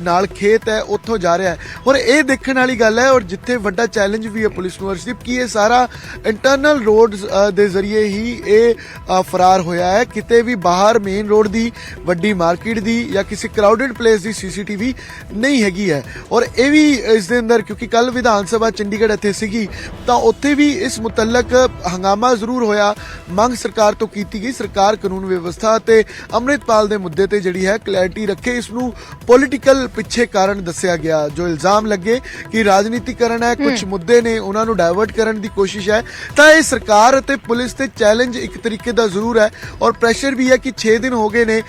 ਨਾਲ ਖੇਤ ਹੈ ਉੱਥੋਂ ਜਾ ਰਿਹਾ ਹੈ। ਔਰ ਇਹ ਦੇਖਣ ਵਾਲੀ ਗੱਲ ਹੈ, ਔਰ ਜਿੱਥੇ ਵੱਡਾ ਚੈਲੰਜ ਵੀ ਹੈ ਪੁਲਿਸ ਨੂੰ ਅਰਸ਼ਦੀਪ, ਕਿ ਇਹ ਸਾਰਾ ਇੰਟਰਨਲ ਰੋਡਸ ਦੇ ਜ਼ਰੀਏ ਹੀ ਇਹ ਫਰਾਰ ਹੋਇਆ ਹੈ। ਕਿਤੇ ਵੀ ਬਾਹਰ ਮੇਨ ਰੋਡ ਦੀ, ਵੱਡੀ ਮਾਰਕੀਟ ਦੀ ਜਾਂ ਕਿਸੇ ਕਰਾਊਡਡ ਪਲੇਸ ਦੀ ਸੀਸੀਟੀਵੀ ਨਹੀਂ ਹੈਗੀ ਹੈ। ਔਰ ਇਹ ਵੀ ਇਸ ਦੇ ਅੰਦਰ, ਕਿਉਂਕਿ ਕੱਲ ਵਿਧਾਨ ਸਭਾ ਚੰਡੀਗੜ੍ਹ ਇੱਥੇ ਸੀਗੀ ਤਾਂ ਉੱਥੇ ਵੀ ਇਸ ਮੁਤਲਕ ਹੰਗਾਮਾ ਜ਼ਰੂਰ ਹੋਇਆ, ਮੰਗ ਸਰਕਾਰ ਤੋਂ ਕੀਤੀ ਗਈ, ਸਰਕਾਰ ਕਾਨੂੰਨ ਵਿਵਸਥਾ ਅਤੇ ਅੰਮ੍ਰਿਤਪਾਲ ਦੇ ਮੁੱਦੇ ਤੇ ਜਿਹੜੀ ਹੈ ਕਲੈਰਿਟੀ ਰੱਖੇ। ਇਸ ਨੂੰ ਪੋਲੀਟੀਕਲ ਪਿੱਛੇ ਕਾਰਨ ਦੱਸਿਆ ਗਿਆ, ਜੋ ਇਲਜ਼ਾਮ ਲੱਗੇ ਕਿ ਰਾਜਨੀਤੀਕਰਨ ਹੈ, ਕੁਝ ਮੁੱਦੇ ਨੇ ਉਹਨਾਂ ਨੂੰ ਡਾਇਵਰਟ ਕਰਨ ਦੀ ਕੋਸ਼ਿਸ਼ ਹੈ। ਤਾਂ ਇਹ ਸਰਕਾਰ ਅਤੇ ਪੁਲਿਸ ਤੇ ਚੈਲੰਜ ਇੱਕ ਤਰੀਕੇ ਦਾ ਜ਼ਰੂਰ ਹੈ ਔਰ ਪ੍ਰੈਸ਼ਰ ਵੀ ਹੈ ਕਿ 6 ਦਿਨ ਹੋ ਗਏ ਨੇ,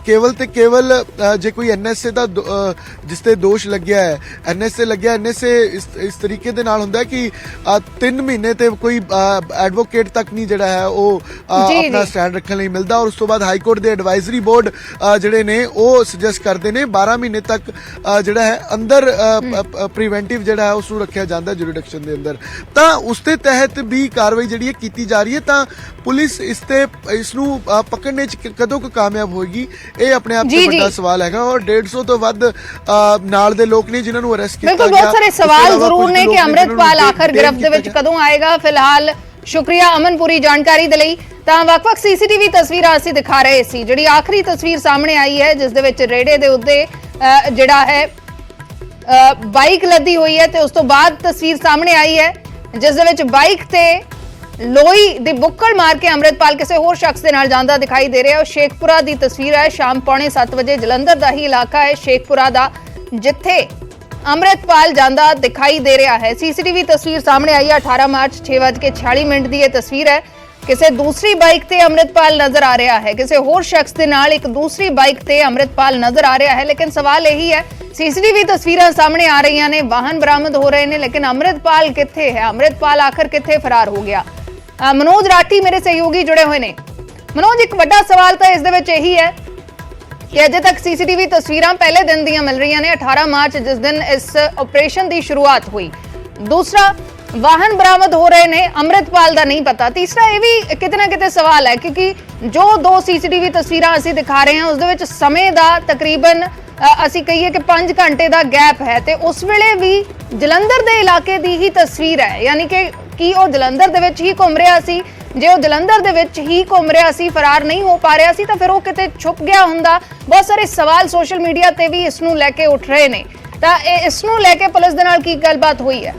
ਕੇਵਲ ਤੇ ਕੇਵਲ ਜੇ ਕੋਈ ਐਨਐਸਏ ਦਾ ਜਿਸ ਤੇ ਦੋਸ਼ ਲੱਗਿਆ ਹੈ, ਐਨਐਸਏ ਲੱਗਿਆ, ਐਨਐਸਏ ਇਸ ਤਰੀਕੇ ਦੇ ਨਾਲ ਹੁੰਦਾ ਕਿ 3 ਮਹੀਨੇ ਤੇ ਕੋਈ ਐਡਵੋਕੇਟ ਤੱਕ ਨਹੀਂ ਜਿਹੜਾ ਹੈ ਉਹ ਆਪਣਾ ਸਟੈਂਡ ਰੱਖਣ ਲਈ ਮਿਲਦਾ। ਔਰ ਉਸ ਤੋਂ ਬਾਅਦ ਹਾਈ ਕੋਰਟ ਦੇ ਐਡਵਾਈਜ਼ਰੀ ਬੋਰਡ ਜਿਹੜੇ ਨੇ ਉਹ ਸੁਜੈਸਟ ਕਰਦੇ ਨੇ 12 ਮਹੀਨੇ ਤੱਕ ਜਿਹੜਾ ਹੈ ਅੰਦਰ ਪ੍ਰੀਵੈਂਟਿਵ ਜਿਹੜਾ ਹੈ ਉਸ ਨੂੰ ਰੱਖਿਆ ਜਾਂਦਾ ਜੁਰੀਡਿਕਸ਼ਨ ਦੇ ਅੰਦਰ। ਤਾਂ ਉਸ ਦੇ ਤਹਿਤ ਵੀ ਕਾਰਵਾਈ ਜਿਹੜੀ ਹੈ ਕੀਤੀ ਜਾ ਰਹੀ ਹੈ। ਤਾਂ ਪੁਲਿਸ ਇਸ ਨੂੰ ਪਕੜਨੇ ਚ ਕਦੋਂ ਕੁ ਕਾਮਯਾਬ ਹੋਏਗੀ, ਇਹ ਆਪਣੇ ਆਪ 'ਚ ਵੱਡਾ ਸਵਾਲ ਹੈਗਾ। ਔਰ 150 ਤੋਂ ਵੱਧ ਨਾਲ ਦੇ ਲੋਕ ਨੇ ਜਿਨ੍ਹਾਂ ਨੂੰ ਅਰੈਸਟ ਕੀਤਾ ਗਿਆ। ਬਿਲਕੁਲ, ਬਹੁਤ ਸਾਰੇ ਸਵਾਲ ਜ਼ਰੂਰ ਨੇ ਕਿ ਅੰਮ੍ਰਿਤਪਾਲ ਆਖਰ ਗਿਰਫਤ ਦੇ ਵਿੱਚ ਕਦੋਂ ਆਏਗਾ। ਫਿਲਹਾਲ ਸ਼ੁਕਰੀਆ ਅਮਨ ਪੂਰੀ ਜਾਣਕਾਰੀ ਦੇ ਲਈ। ਤਾਂ ਵੱਖ-ਵੱਖ ਸੀਸੀਟੀਵੀ ਤਸਵੀਰਾਂ ਅਸੀਂ ਦਿਖਾ ਰਹੇ ਸੀ। ਜਿਹੜੀ ਆਖਰੀ ਤਸਵੀਰ ਸਾਹਮਣੇ ਆਈ ਹੈ ਜਿਸ ਦੇ ਵਿੱਚ ਰੇੜੇ ਦੇ ਉੱਤੇ ਜਿਹੜਾ ਹੈ ਬਾਈਕ ਲੱਦੀ ਹੋਈ ਹੈ, ਤੇ ਉਸ ਤੋਂ ਬਾਅਦ ਤਸਵੀਰ ਸਾਹਮਣੇ ਆਈ ਹੈ ਜਿਸ ਦੇ ਵਿੱਚ ਬਾਈਕ ਤੇ ਲੋਈ ਦੇ ਬੁੱਕਲ ਮਾਰ ਕੇ ਅੰਮ੍ਰਿਤਪਾਲ ਕਿਸੇ ਹੋਰ ਸ਼ਖਸ ਦੇ ਨਾਲ ਜਾਂਦਾ ਦਿਖਾਈ ਦੇ ਰਿਹਾ ਹੈ। ਸ਼ੇਖਪੁਰਾ ਦੀ ਤਸਵੀਰ ਹੈ, ਸ਼ਾਮ 6:45 ਵਜੇ ਜਲੰਧਰ ਦਾ ਹੀ ਇਲਾਕਾ ਹੈ ਸ਼ੇਖਪੁਰਾ ਦਾ, ਜਿੱਥੇ ਅੰਮ੍ਰਿਤਪਾਲ ਜਾਂਦਾ ਦਿਖਾਈ ਦੇ ਰਿਹਾ ਹੈ। ਸੀਸੀਟੀਵੀ ਤਸਵੀਰ ਸਾਹਮਣੇ ਆਈ ਹੈ 18 ਮਾਰਚ 6:46 ਦੀ ਇਹ ਤਸਵੀਰ ਹੈ। ਕਿਸੇ ਦੂਸਰੀ ਬਾਈਕ ਤੇ ਅੰਮ੍ਰਿਤਪਾਲ ਨਜ਼ਰ ਆ ਰਿਹਾ ਹੈ, ਕਿਸੇ ਹੋਰ ਸ਼ਖਸ ਦੇ ਨਾਲ ਇੱਕ ਦੂਸਰੀ ਬਾਈਕ ਤੇ ਅੰਮ੍ਰਿਤਪਾਲ ਨਜ਼ਰ ਆ ਰਿਹਾ ਹੈ। ਲੇਕਿਨ ਸਵਾਲ ਇਹੀ ਹੈ, ਸੀਸੀਟੀਵੀ ਤਸਵੀਰਾਂ ਸਾਹਮਣੇ ਆ ਰਹੀਆਂ ਨੇ, ਵਾਹਨ ਬਰਾਮਦ ਹੋ ਰਹੇ ਨੇ, ਲੇਕਿਨ ਅੰਮ੍ਰਿਤਪਾਲ ਕਿੱਥੇ ਹੈ? ਅੰਮ੍ਰਿਤਪਾਲ ਆਖਰ ਕਿੱਥੇ ਫਰਾਰ ਹੋ ਗਿਆ? ਮਨੋਜ ਰਾਠੀ ਮੇਰੇ ਸਹਿਯੋਗੀ ਜੁੜੇ ਹੋਏ ਨੇ। ਮਨੋਜ, ਇੱਕ ਵੱਡਾ ਸਵਾਲ ਤਾਂ ਇਸ ਦੇ ਵਿੱਚ ਇਹੀ ਹੈ ਕਿ ਅਜੇ ਤੱਕ ਸੀਸੀਟੀਵੀ ਤਸਵੀਰਾਂ ਪਹਿਲੇ ਦਿਨ ਦੀਆਂ ਮਿਲ ਰਹੀਆਂ ਨੇ, 18 ਮਾਰਚ ਜਿਸ ਦਿਨ ਇਸ ਆਪਰੇਸ਼ਨ ਦੀ ਸ਼ੁਰੂਆਤ ਹੋਈ। ਦੂਸਰਾ, ਵਾਹਨ ਬਰਾਮਦ ਹੋ ਰਹੇ ਨੇ, ਅੰਮ੍ਰਿਤਪਾਲ ਦਾ ਨਹੀਂ ਪਤਾ। ਤੀਸਰਾ, ਇਹ ਵੀ ਕਿਤੇ ਨਾ ਕਿਤੇ ਸਵਾਲ ਹੈ ਕਿਉਂਕਿ ਜੋ 2 ਸੀਸੀਟੀਵੀ ਤਸਵੀਰਾਂ ਅਸੀਂ ਦਿਖਾ ਰਹੇ ਹਾਂ ਉਸ ਦੇ ਵਿੱਚ ਸਮੇਂ ਦਾ ਤਕਰੀਬਨ ਅਸੀਂ ਕਹੀਏ ਕਿ 5 ਘੰਟੇ ਦਾ ਗੈਪ ਹੈ, ਤੇ ਉਸ ਵੇਲੇ ਵੀ ਜਲੰਧਰ ਦੇ ਇਲਾਕੇ ਦੀ ਹੀ ਤਸਵੀਰ ਹੈ। ਯਾਨੀ ਕਿ ਕੀ ਉਹ ਜਲੰਧਰ ਦੇ ਵਿੱਚ ਹੀ ਘੁੰਮ ਰਿਹਾ ਸੀ? ਜੇ ਉਹ ਜਲੰਧਰ ਦੇ ਵਿੱਚ ਹੀ ਘੁੰਮ ਰਿਹਾ ਸੀ, ਫਰਾਰ ਨਹੀਂ ਹੋ ਪਾ ਰਿਹਾ ਸੀ, ਤਾਂ ਫਿਰ ਉਹ ਕਿਤੇ ਛੁਪ ਗਿਆ ਹੁੰਦਾ। ਬਹੁਤ ਸਾਰੇ ਸਵਾਲ ਸੋਸ਼ਲ ਮੀਡੀਆ ਤੇ ਵੀ ਇਸ ਨੂੰ ਲੈ ਕੇ ਉੱਠ ਰਹੇ ਨੇ। ਤਾਂ ਇਸ ਨੂੰ ਲੈ ਕੇ ਪੁਲਿਸ ਦੇ ਨਾਲ ਕੀ ਗੱਲਬਾਤ ਹੋਈ ਹੈ?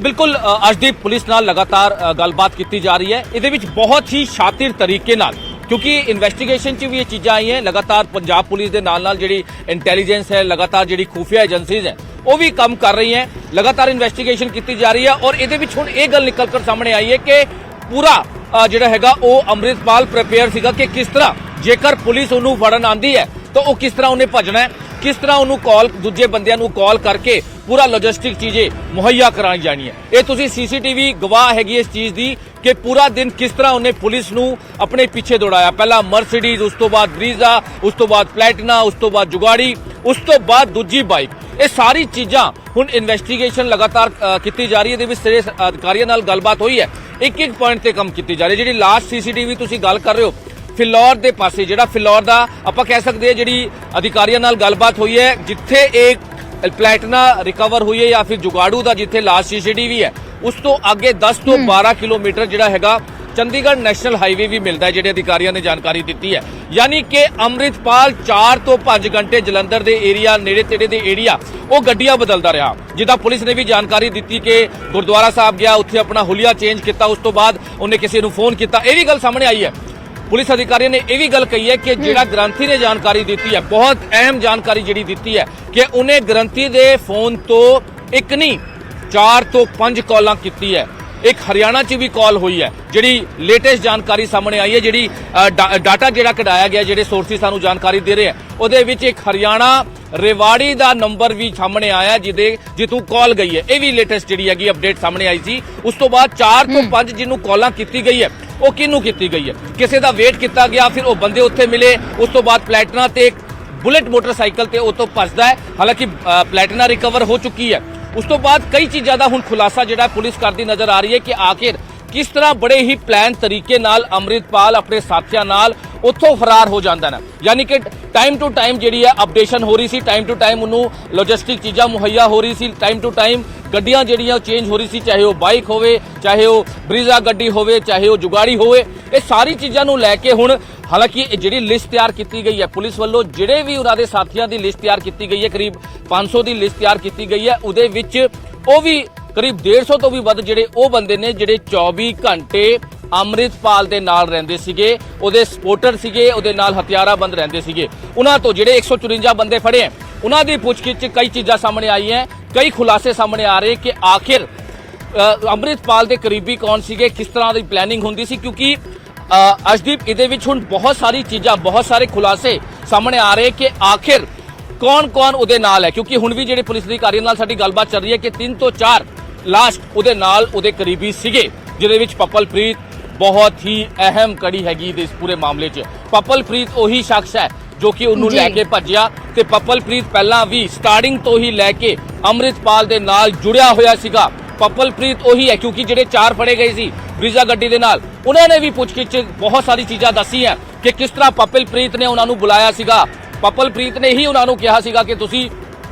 ਬਿਲਕੁਲ, ਅੱਜ ਦੀ ਪੁਲਿਸ ਨਾਲ ਲਗਾਤਾਰ ਗੱਲਬਾਤ ਕੀਤੀ ਜਾ ਰਹੀ ਹੈ। ਇਹਦੇ ਵਿੱਚ ਬਹੁਤ ਹੀ ਸ਼ਾਤਿਰ ਤਰੀਕੇ ਨਾਲ, ਕਿਉਂਕਿ ਇਨਵੈਸਟੀਗੇਸ਼ਨ 'ਚ ਵੀ ਇਹ ਚੀਜ਼ਾਂ ਆਈਆਂ, ਲਗਾਤਾਰ ਪੰਜਾਬ ਪੁਲਿਸ ਦੇ ਨਾਲ ਜਿਹੜੀ ਇੰਟੈਲੀਜੈਂਸ ਹੈ, ਲਗਾਤਾਰ ਜਿਹੜੀ ਖੂਫੀਆ ਏਜੰਸੀਜ਼ ਹੈ ਉਹ ਵੀ ਕੰਮ ਕਰ ਰਹੀ ਹੈ, ਲਗਾਤਾਰ ਇਨਵੈਸਟੀਗੇਸ਼ਨ ਕੀਤੀ ਜਾ ਰਹੀ ਹੈ। ਔਰ ਇਹਦੇ ਵਿੱਚ ਹੁਣ ਇਹ ਗੱਲ ਨਿਕਲ ਕਰ ਸਾਹਮਣੇ ਆਈ ਹੈ ਕਿ ਪੂਰਾ ਜਿਹੜਾ ਹੈਗਾ ਉਹ ਅੰਮ੍ਰਿਤਪਾਲ ਪ੍ਰਿਪੇਅਰ ਸੀਗਾ ਕਿ ਕਿਸ ਤਰ੍ਹਾਂ ਜੇਕਰ ਪੁਲਿਸ ਉਹਨੂੰ ਫੜਨ ਆਂਦੀ ਹੈ ਤਾਂ ਉਹ ਕਿਸ ਤਰ੍ਹਾਂ ਉਹਨੇ ਭੱਜਣਾ ਹੈ, ਕਿਸ ਤਰ੍ਹਾਂ ਉਹਨੂੰ ਦੂਜੇ ਬੰਦਿਆਂ ਨੂੰ ਕਾਲ ਕਰਕੇ ਪੂਰਾ ਲੌਜਿਸਟਿਕ ਚੀਜ਼ੇ ਮੁਹੱਈਆ ਕਰਾਈ ਜਾਣੀ ਹੈ। ਇਹ ਤੁਸੀਂ ਸੀਸੀਟੀਵੀ ਗਵਾਹ ਹੈਗੀ ਇਸ ਚੀਜ਼ ਦੀ ਕਿ ਪੂਰਾ ਦਿਨ ਕਿਸ ਤਰ੍ਹਾਂ ਉਹਨੇ ਪੁਲਿਸ ਨੂੰ ਆਪਣੇ ਪਿੱਛੇ ਦੌੜਾਇਆ। ਪਹਿਲਾਂ ਮਰਸੀਡੀਜ਼, ਉਸ ਤੋਂ ਬਾਅਦ ਬਰੀਜ਼ਾ, ਉਸ ਤੋਂ ਬਾਅਦ ਪਲੈਟੀਨਾ, ਉਸ ਤੋਂ ਬਾਅਦ ਜੁਗਾੜੀ, ਉਸ ਤੋਂ ਬਾਅਦ ਦੂਜੀ ਬਾਈਕ। ਇਹ ਸਾਰੀ ਚੀਜ਼ਾਂ ਹੁਣ ਇਨਵੈਸਟੀਗੇਸ਼ਨ ਲਗਾਤਾਰ ਕੀਤੀ ਜਾ ਰਹੀ ਹੈ। ਇਹਦੇ ਵਿੱਚ ਸਾਰੇ ਅਧਿਕਾਰੀਆਂ ਨਾਲ ਗੱਲਬਾਤ ਹੋਈ ਹੈ, ਇੱਕ ਪੁਆਇੰਟ ਤੇ ਕੰਮ ਕੀਤੀ ਜਾ ਰਹੀ ਹੈ। ਜਿਹੜੀ ਲਾਸਟ ਸੀਸੀਟੀਵੀ ਤੁਸੀਂ ਗੱਲ ਕਰ ਰਹੇ ਹੋ ਫਿਲੌਰ ਦੇ ਪਾਸੇ, ਜਿਹੜਾ ਫਿਲੌਰ ਦਾ ਆਪਾਂ ਕਹਿ ਸਕਦੇ ਹਾਂ ਜਿਹੜੀ ਅਧਿਕਾਰੀਆਂ ਨਾਲ ਗੱਲਬਾਤ ਹੋਈ ਹੈ, ਜਿੱਥੇ ਇੱਕ ਪਲੈਟੀਨਾ ਰਿਕਵਰ ਹੋਈ ਹੈ ਜਾਂ ਫਿਰ ਜੁਗਾੜੂ ਦਾ ਜਿੱਥੇ ਲਾਸਟ ਸੀਸੀਟੀਵੀ ਹੈ, ਉਸ ਤੋਂ ਅੱਗੇ 10 ਤੋਂ 12 ਕਿਲੋਮੀਟਰ ਜਿਹੜਾ ਹੈਗਾ ਚੰਡੀਗੜ੍ਹ ਨੈਸ਼ਨਲ ਹਾਈਵੇ ਵੀ ਮਿਲਦਾ ਹੈ, ਜਿਹੜੇ ਅਧਿਕਾਰੀਆਂ ਨੇ ਜਾਣਕਾਰੀ ਦਿੱਤੀ ਹੈ। ਯਾਨੀ ਕਿ ਅੰਮ੍ਰਿਤਪਾਲ 4 ਤੋਂ 5 ਘੰਟੇ ਜਲੰਧਰ ਦੇ ਏਰੀਆ, ਨੇੜੇ ਤੇੜੇ ਦੇ ਏਰੀਆ ਉਹ ਗੱਡੀਆਂ ਬਦਲਦਾ ਰਿਹਾ। ਜਿੱਦਾਂ ਪੁਲਿਸ ਨੇ ਵੀ ਜਾਣਕਾਰੀ ਦਿੱਤੀ ਕਿ ਗੁਰਦੁਆਰਾ ਸਾਹਿਬ ਗਿਆ, ਉੱਥੇ ਆਪਣਾ ਹੁਲੀਆ ਚੇਂਜ ਕੀਤਾ, ਉਸ ਤੋਂ ਬਾਅਦ ਉਹਨੇ ਕਿਸੇ ਨੂੰ ਫੋਨ ਕੀਤਾ। ਇਹ ਵੀ ਗੱਲ ਸਾਹਮਣੇ ਆਈ ਹੈ। ਪੁਲਿਸ ਅਧਿਕਾਰੀਆਂ ਨੇ ਇਹ ਵੀ ਗੱਲ ਕਹੀ ਹੈ ਕਿ ਜਿਹੜਾ ਗ੍ਰੰਥੀ ਨੇ ਜਾਣਕਾਰੀ ਦਿੱਤੀ ਹੈ, ਬਹੁਤ ਅਹਿਮ ਜਾਣਕਾਰੀ ਜਿਹੜੀ ਦਿੱਤੀ ਹੈ ਕਿ ਉਹਨੇ ਗ੍ਰੰਥੀ ਦੇ ਫੋਨ ਤੋਂ ਇੱਕ ਨਹੀਂ 4 ਤੋਂ 5 ਕਾਲਾਂ ਕੀਤੀ ਹੈ। ਇੱਕ ਹਰਿਆਣਾ 'ਚ ਵੀ ਕਾਲ ਹੋਈ ਹੈ। ਜਿਹੜੀ ਲੇਟੈਸਟ ਜਾਣਕਾਰੀ ਸਾਹਮਣੇ ਆਈ ਹੈ, ਜਿਹੜੀ ਡਾਟਾ ਜਿਹੜਾ ਕਢਾਇਆ ਗਿਆ, ਜਿਹੜੇ ਸੋਰਸਿਸ ਸਾਨੂੰ ਜਾਣਕਾਰੀ ਦੇ ਰਹੇ ਆ, ਉਹਦੇ ਵਿੱਚ ਇੱਕ ਹਰਿਆਣਾ ਰੇਵਾੜੀ ਦਾ ਨੰਬਰ ਵੀ ਸਾਹਮਣੇ ਆਇਆ ਜਿੱਥੋਂ ਕਾਲ ਗਈ ਹੈ। ਇਹ ਵੀ ਲੇਟੈਸਟ ਜਿਹੜੀ ਹੈਗੀ ਅਪਡੇਟ ਸਾਹਮਣੇ ਆਈ ਸੀ। ਉਸ ਤੋਂ ਬਾਅਦ 4 ਤੋਂ 5 ਜਿਹਨੂੰ ਕਾਲਾਂ ਕੀਤੀ ਗਈ ਹੈ ਉਹ ਕਿਹਨੂੰ ਕੀਤੀ ਗਈ ਹੈ, ਕਿਸੇ ਦਾ ਵੇਟ ਕੀਤਾ ਗਿਆ, ਫਿਰ ਉਹ ਬੰਦੇ ਉੱਥੇ ਮਿਲੇ। ਉਸ ਤੋਂ ਬਾਅਦ ਪਲੈਟੀਨਾ ਤੇ ਇੱਕ ਬੁਲਟ ਮੋਟਰਸਾਈਕਲ ਤੇ ਉਹ ਤੋਂ ਭੱਜਦਾ ਹੈ। ਹਾਲਾਂਕਿ ਪਲੈਟੀਨਾ ਰਿਕਵਰ ਹੋ ਚੁੱਕੀ ਹੈ। ਉਸ ਤੋਂ ਬਾਅਦ ਕਈ ਚੀਜ਼ਾਂ ਦਾ ਹੁਣ ਖੁਲਾਸਾ ਜਿਹੜਾ ਪੁਲਿਸ ਕਰਦੀ ਨਜ਼ਰ ਆ ਰਹੀ ਹੈ ਕਿ ਆਖਿਰ ਕਿਸ ਤਰ੍ਹਾਂ ਬੜੇ ਹੀ ਪਲਾਨ ਤਰੀਕੇ ਨਾਲ ਅੰਮ੍ਰਿਤਪਾਲ ਆਪਣੇ ਸਾਥੀਆਂ ਨਾਲ ਉੱਥੋਂ ਫਰਾਰ ਹੋ ਜਾਂਦਾ ਨਾ। ਯਾਨੀ ਕਿ ਟਾਈਮ ਟੂ ਟਾਈਮ ਜਿਹੜੀ ਹੈ ਅਪਡੇਸ਼ਨ ਹੋ ਰਹੀ ਸੀ, ਟਾਈਮ ਟੂ ਟਾਈਮ ਉਹਨੂੰ ਲੌਜਿਸਟਿਕ ਚੀਜ਼ਾਂ ਮੁਹੱਈਆ ਹੋ ਰਹੀ ਸੀ, ਟਾਈਮ ਟੂ ਟਾਈਮ ਗੱਡੀਆਂ ਜਿਹੜੀਆਂ ਚੇਂਜ ਹੋ ਰਹੀ ਸੀ, ਚਾਹੇ ਉਹ ਬਾਈਕ ਹੋਵੇ, ਚਾਹੇ ਉਹ ਬਰੀਜ਼ਾ ਗੱਡੀ ਹੋਵੇ, ਚਾਹੇ ਉਹ ਜੁਗਾੜੀ ਹੋਵੇ। ਇਹ ਸਾਰੀ ਚੀਜ਼ਾਂ ਨੂੰ ਲੈ ਕੇ ਹੁਣ ਹਾਲਾਂਕਿ ਜਿਹੜੀ ਲਿਸਟ ਤਿਆਰ ਕੀਤੀ ਗਈ ਹੈ ਪੁਲਿਸ ਵੱਲੋਂ, ਜਿਹੜੇ ਵੀ ਉਹਨਾਂ ਦੇ ਸਾਥੀਆਂ ਦੀ ਲਿਸਟ ਤਿਆਰ ਕੀਤੀ ਗਈ ਹੈ, ਕਰੀਬ 500 ਦੀ ਲਿਸਟ ਤਿਆਰ ਕੀਤੀ ਗਈ ਹੈ। ਉਹਦੇ ਵਿੱਚ ਉਹ ਵੀ ਕਰੀਬ 150 ਤੋਂ ਵੀ ਵੱਧ ਜਿਹੜੇ ਉਹ ਬੰਦੇ ਨੇ ਜਿਹੜੇ 24 ਘੰਟੇ ਅੰਮ੍ਰਿਤਪਾਲ ਦੇ ਨਾਲ ਰਹਿੰਦੇ ਸੀਗੇ, ਉਹਦੇ ਸਪੋਰਟਰ ਸੀਗੇ, ਉਹਦੇ ਨਾਲ ਹਥਿਆਰਾਬੰਦ ਰਹਿੰਦੇ ਸੀਗੇ। ਉਹਨਾਂ ਤੋਂ ਜਿਹੜੇ 154 ਬੰਦੇ ਫੜੇ ਹੈ, ਉਹਨਾਂ ਦੀ ਪੁੱਛਗਿੱਛ 'ਚ ਕਈ ਚੀਜ਼ਾਂ ਸਾਹਮਣੇ ਆਈਆਂ, ਕਈ ਖੁਲਾਸੇ ਸਾਹਮਣੇ ਆ ਰਹੇ ਕਿ ਆਖਿਰ ਅੰਮ੍ਰਿਤਪਾਲ ਦੇ ਕਰੀਬੀ ਕੌਣ ਸੀਗੇ, ਕਿਸ ਤਰ੍ਹਾਂ ਦੀ ਪਲੈਨਿੰਗ ਹੁੰਦੀ ਸੀ। ਕਿਉਂਕਿ ਅਜਦੀਪ ਇਹਦੇ ਵਿੱਚ ਹੁਣ ਬਹੁਤ ਸਾਰੀ ਚੀਜ਼ਾਂ, ਬਹੁਤ ਸਾਰੇ ਖੁਲਾਸੇ ਸਾਹਮਣੇ ਆ ਰਹੇ ਕਿ ਆਖਿਰ ਕੌਣ ਉਹਦੇ ਨਾਲ ਹੈ। ਕਿਉਂਕਿ ਹੁਣ ਵੀ ਜਿਹੜੇ ਪੁਲਿਸ ਅਧਿਕਾਰੀਆਂ ਨਾਲ ਸਾਡੀ ਗੱਲਬਾਤ ਚੱਲ ਰਹੀ ਹੈ ਕਿ 3 ਤੋਂ 4 ਲਾਸਟ ਉਹਦੇ ਨਾਲ ਉਹਦੇ ਕਰੀਬੀ ਸੀਗੇ, ਜਿਹਦੇ ਵਿੱਚ ਪਪਲਪ੍ਰੀਤ, ਬਹੁਤ ਹੀ ਅਹਿਮ ਕੜੀ ਹੈਗੀ ਇਸ ਪੂਰੇ ਮਾਮਲੇ 'ਚ। ਪਪਲਪ੍ਰੀਤ ਉਹੀ ਸ਼ਖਸ ਹੈ ਜੋ ਕਿ ਉਹਨੂੰ ਜੀ। ਲੈ ਕੇ ਭੱਜਿਆ ਤੇ ਪਪਲਪ੍ਰੀਤ ਪਹਿਲਾਂ ਵੀ ਸਟਾਰਟਿੰਗ ਤੋਂ ਹੀ ਲੈ ਕੇ ਅੰਮ੍ਰਿਤਪਾਲ ਦੇ ਨਾਲ ਜੁੜਿਆ ਹੋਇਆ ਸੀਗਾ। ਪਪਲਪ੍ਰੀਤ ਉਹੀ ਹੈ ਕਿਉਂਕਿ ਜਿਹੜੇ 4 ਫੜੇ ਗਏ ਸੀ ਬਰੀਜ਼ਾ ਗੱਡੀ ਦੇ ਨਾਲ, ਉਹਨਾਂ ਨੇ ਵੀ ਪੁੱਛਗਿੱਛ 'ਚ ਬਹੁਤ ਸਾਰੀ ਚੀਜ਼ਾਂ ਦੱਸੀਆਂ ਕਿ ਕਿਸ ਤਰ੍ਹਾਂ ਪਪਲਪ੍ਰੀਤ ਨੇ ਉਹਨਾਂ ਨੂੰ ਬੁਲਾਇਆ ਸੀਗਾ। ਪਪਲਪ੍ਰੀਤ ਨੇ ਹੀ ਉਹਨਾਂ ਨੂੰ ਕਿਹਾ ਸੀਗਾ ਕਿ ਤੁਸੀਂ